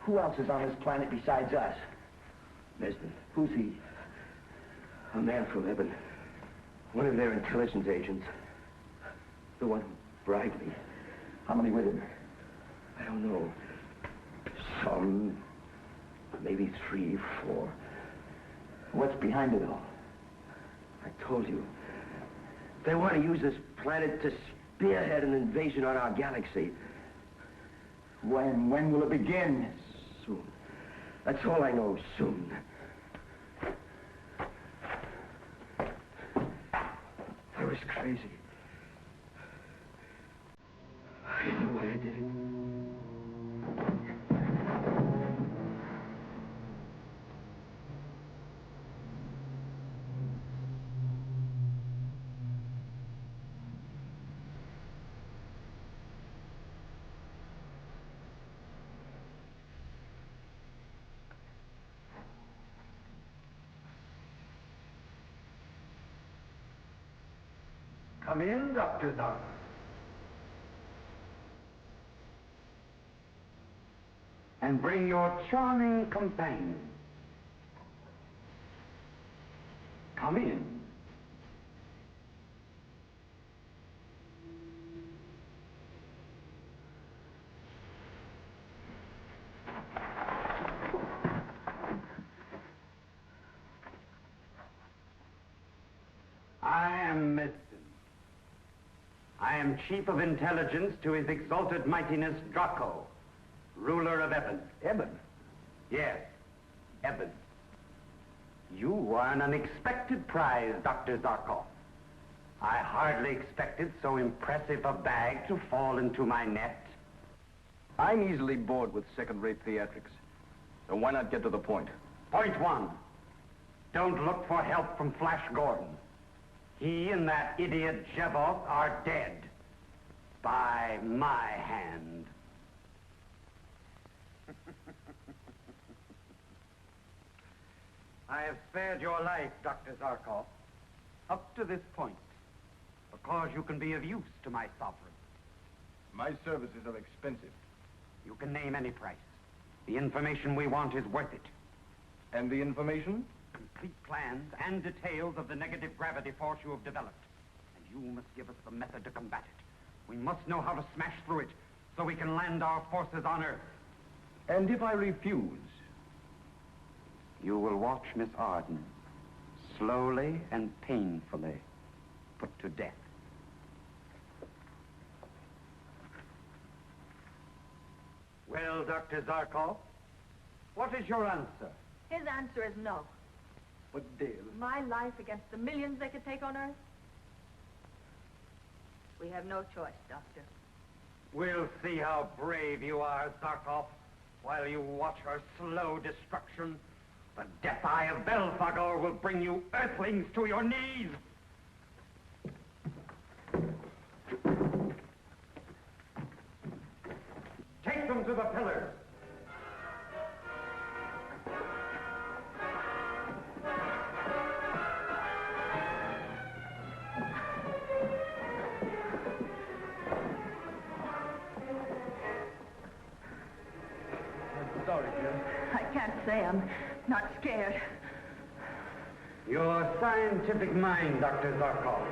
Who else is on this planet besides us? Nesbitt. Who's he? A man from Eben. One of their intelligence agents. The one who bribed me. How many with him? I don't know. Some. Maybe 3, 4. What's behind it all? I told you. They want to use this planet to spearhead an invasion on our galaxy. When? When will it begin? Soon. That's all I know. Soon. I was crazy. I know why I did it. Come in, Dr. Zarkov. And bring your charming companion. Come in. I am Miston. I am Chief of Intelligence to His Exalted Mightiness Draco, ruler of Eben. Eben? Yes, Eben. You are an unexpected prize, Dr. Zarkov. I hardly expected so impressive a bag to fall into my net. I'm easily bored with second-rate theatrics. So why not get to the point? Point one. Don't look for help from Flash Gordon. He and that idiot Jevov are dead. By my hand. I have spared your life, Dr. Zarkov, up to this point, because you can be of use to my sovereign. My services are expensive. You can name any price. The information we want is worth it. And the information? Complete plans and details of the negative gravity force you have developed. And you must give us the method to combat it. We must know how to smash through it so we can land our forces on Earth. And if I refuse? You will watch Miss Arden slowly and painfully put to death. Well, Dr. Zarkov, what is your answer? His answer is no. But Dale... My life against the millions they could take on Earth? We have no choice, Doctor. We'll see how brave you are, Zarkov, while you watch her slow destruction. The death eye of Belphegor will bring you Earthlings to your knees. Take them to the pillars. I'm sorry, Jim. I can't say I'm not scared. Your scientific mind, Dr. Zarkov,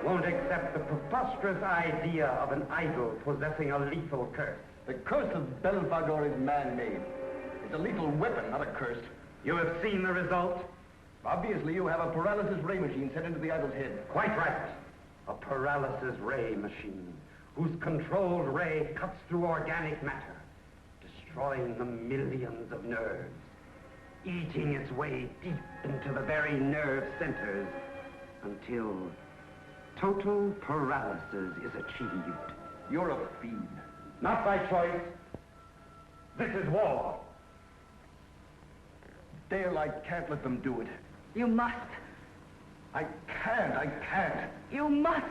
won't accept the preposterous idea of an idol possessing a lethal curse. The curse of Belphegor is man-made. It's a lethal weapon, not a curse. You have seen the result? Obviously, you have a paralysis ray machine set into the idol's head. Quite right. A paralysis ray machine, whose controlled ray cuts through organic matter, destroying the millions of nerves, eating its way deep into the very nerve centers until total paralysis is achieved. You're a fiend. Not by choice. This is war. Dale, I can't let them do it. You must. I can't. You must.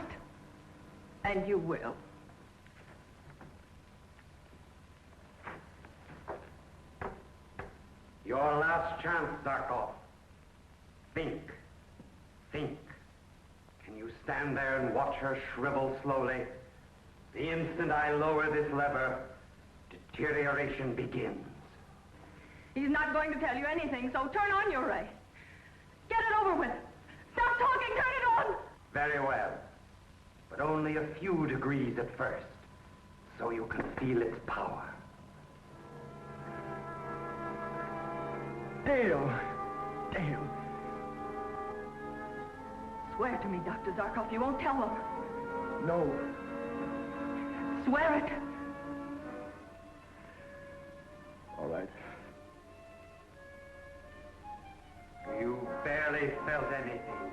And you will. Your last chance, Zarkov. Think. Think. Can you stand there and watch her shrivel slowly? The instant I lower this lever, deterioration begins. He's not going to tell you anything, so turn on your ray. Get it over with. Stop talking, turn it on! Very well. But only a few degrees at first, so you can feel its power. Dale. Dale. Swear to me, Dr. Zarkov, you won't tell them. No. Swear it. All right. You barely felt anything.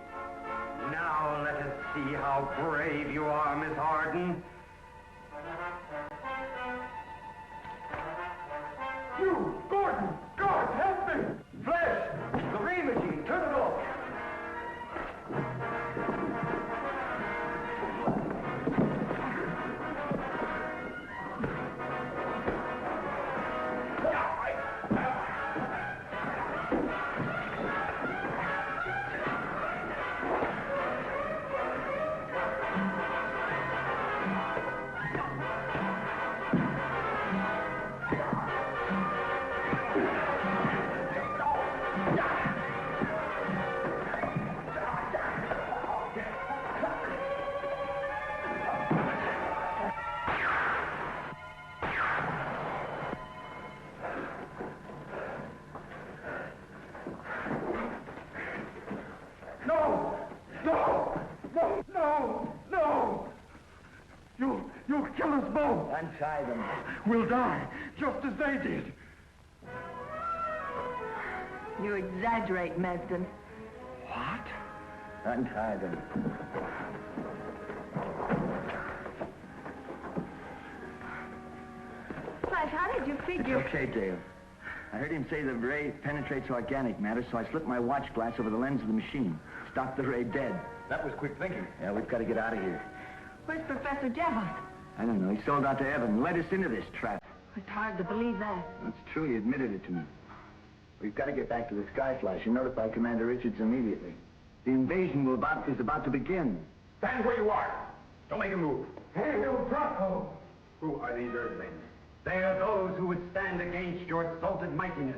Now let us see how brave you are, Miss Arden. You, Gordon! God, help me! Flash! The ray machine, turn it off! go! Untie them. We'll die, just as they did. You exaggerate, Marsden. What? Untie them. Flash, how did you figure... It's okay, Dale. I heard him say the ray penetrates organic matter, so I slipped my watch glass over the lens of the machine. Stopped the ray dead. That was quick thinking. Yeah, we've got to get out of here. Where's Professor Jevons? I don't know. He sold out to Evan, led us into this trap. It's hard to believe that. That's true. He admitted it to me. We've got to get back to the Skyflash and notify Commander Richards immediately. The invasion is about to begin. Stand where you are. Don't make a move. Hail Draco! Who are these Earthlings? They are those who would stand against your exalted mightiness.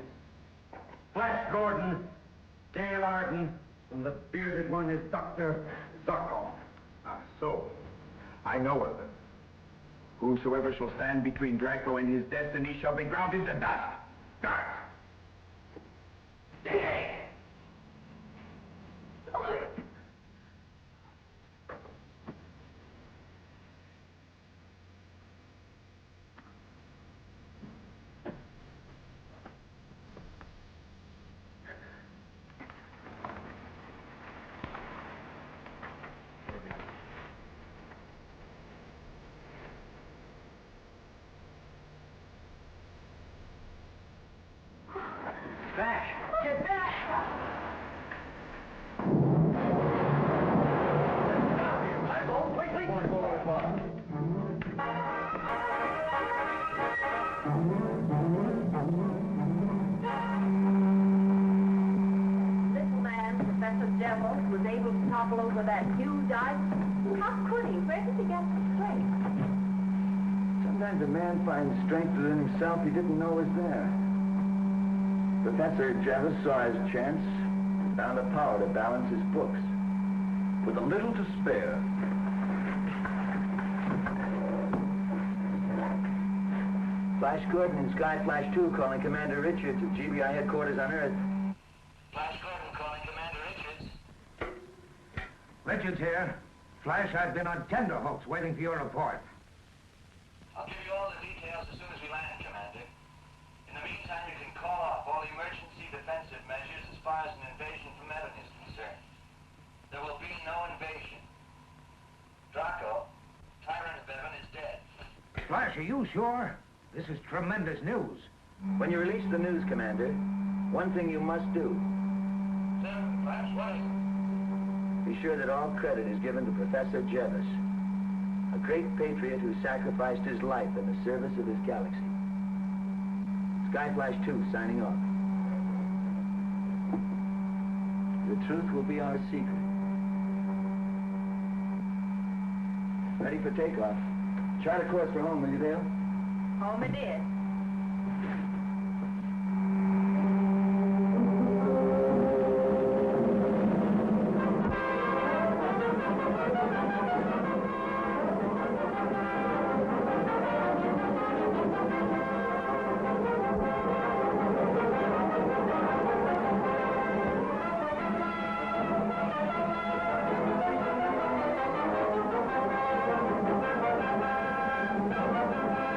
Flash Gordon, Dale Arden, and the bearded one is Dr. Zarkov. Ah, so. I know of them. Whosoever shall stand between Draco and his destiny shall be ground into dust. Dust! Flash! Get back! Little man, Professor Jevons, was able to topple over that huge ice. How could he? Where did he get the strength? Sometimes a man finds strength within himself he didn't know was there. Professor Jevons saw his chance and found the power to balance his books. With a little to spare. Flash Gordon and Skyflash 2 calling Commander Richards at GBI headquarters on Earth. Flash Gordon calling Commander Richards. Richards here. Flash, I've been on tenterhooks waiting for your report. I'll give you all the details as soon as we land, Commander. In the meantime, you can call off all emergency defensive measures as far as an invasion from Evan is concerned. There will be no invasion. Draco, tyrant of Evan, is dead. Flash, are you sure? This is tremendous news. When you release the news, Commander, one thing you must do. Sir, Flash, what is it? Be sure that all credit is given to Professor Jevons, a great patriot who sacrificed his life in the service of his galaxy. Skyflash 2 signing off. The truth will be our secret. Ready for takeoff. Chart a course for home, will you, Dale? Home it is.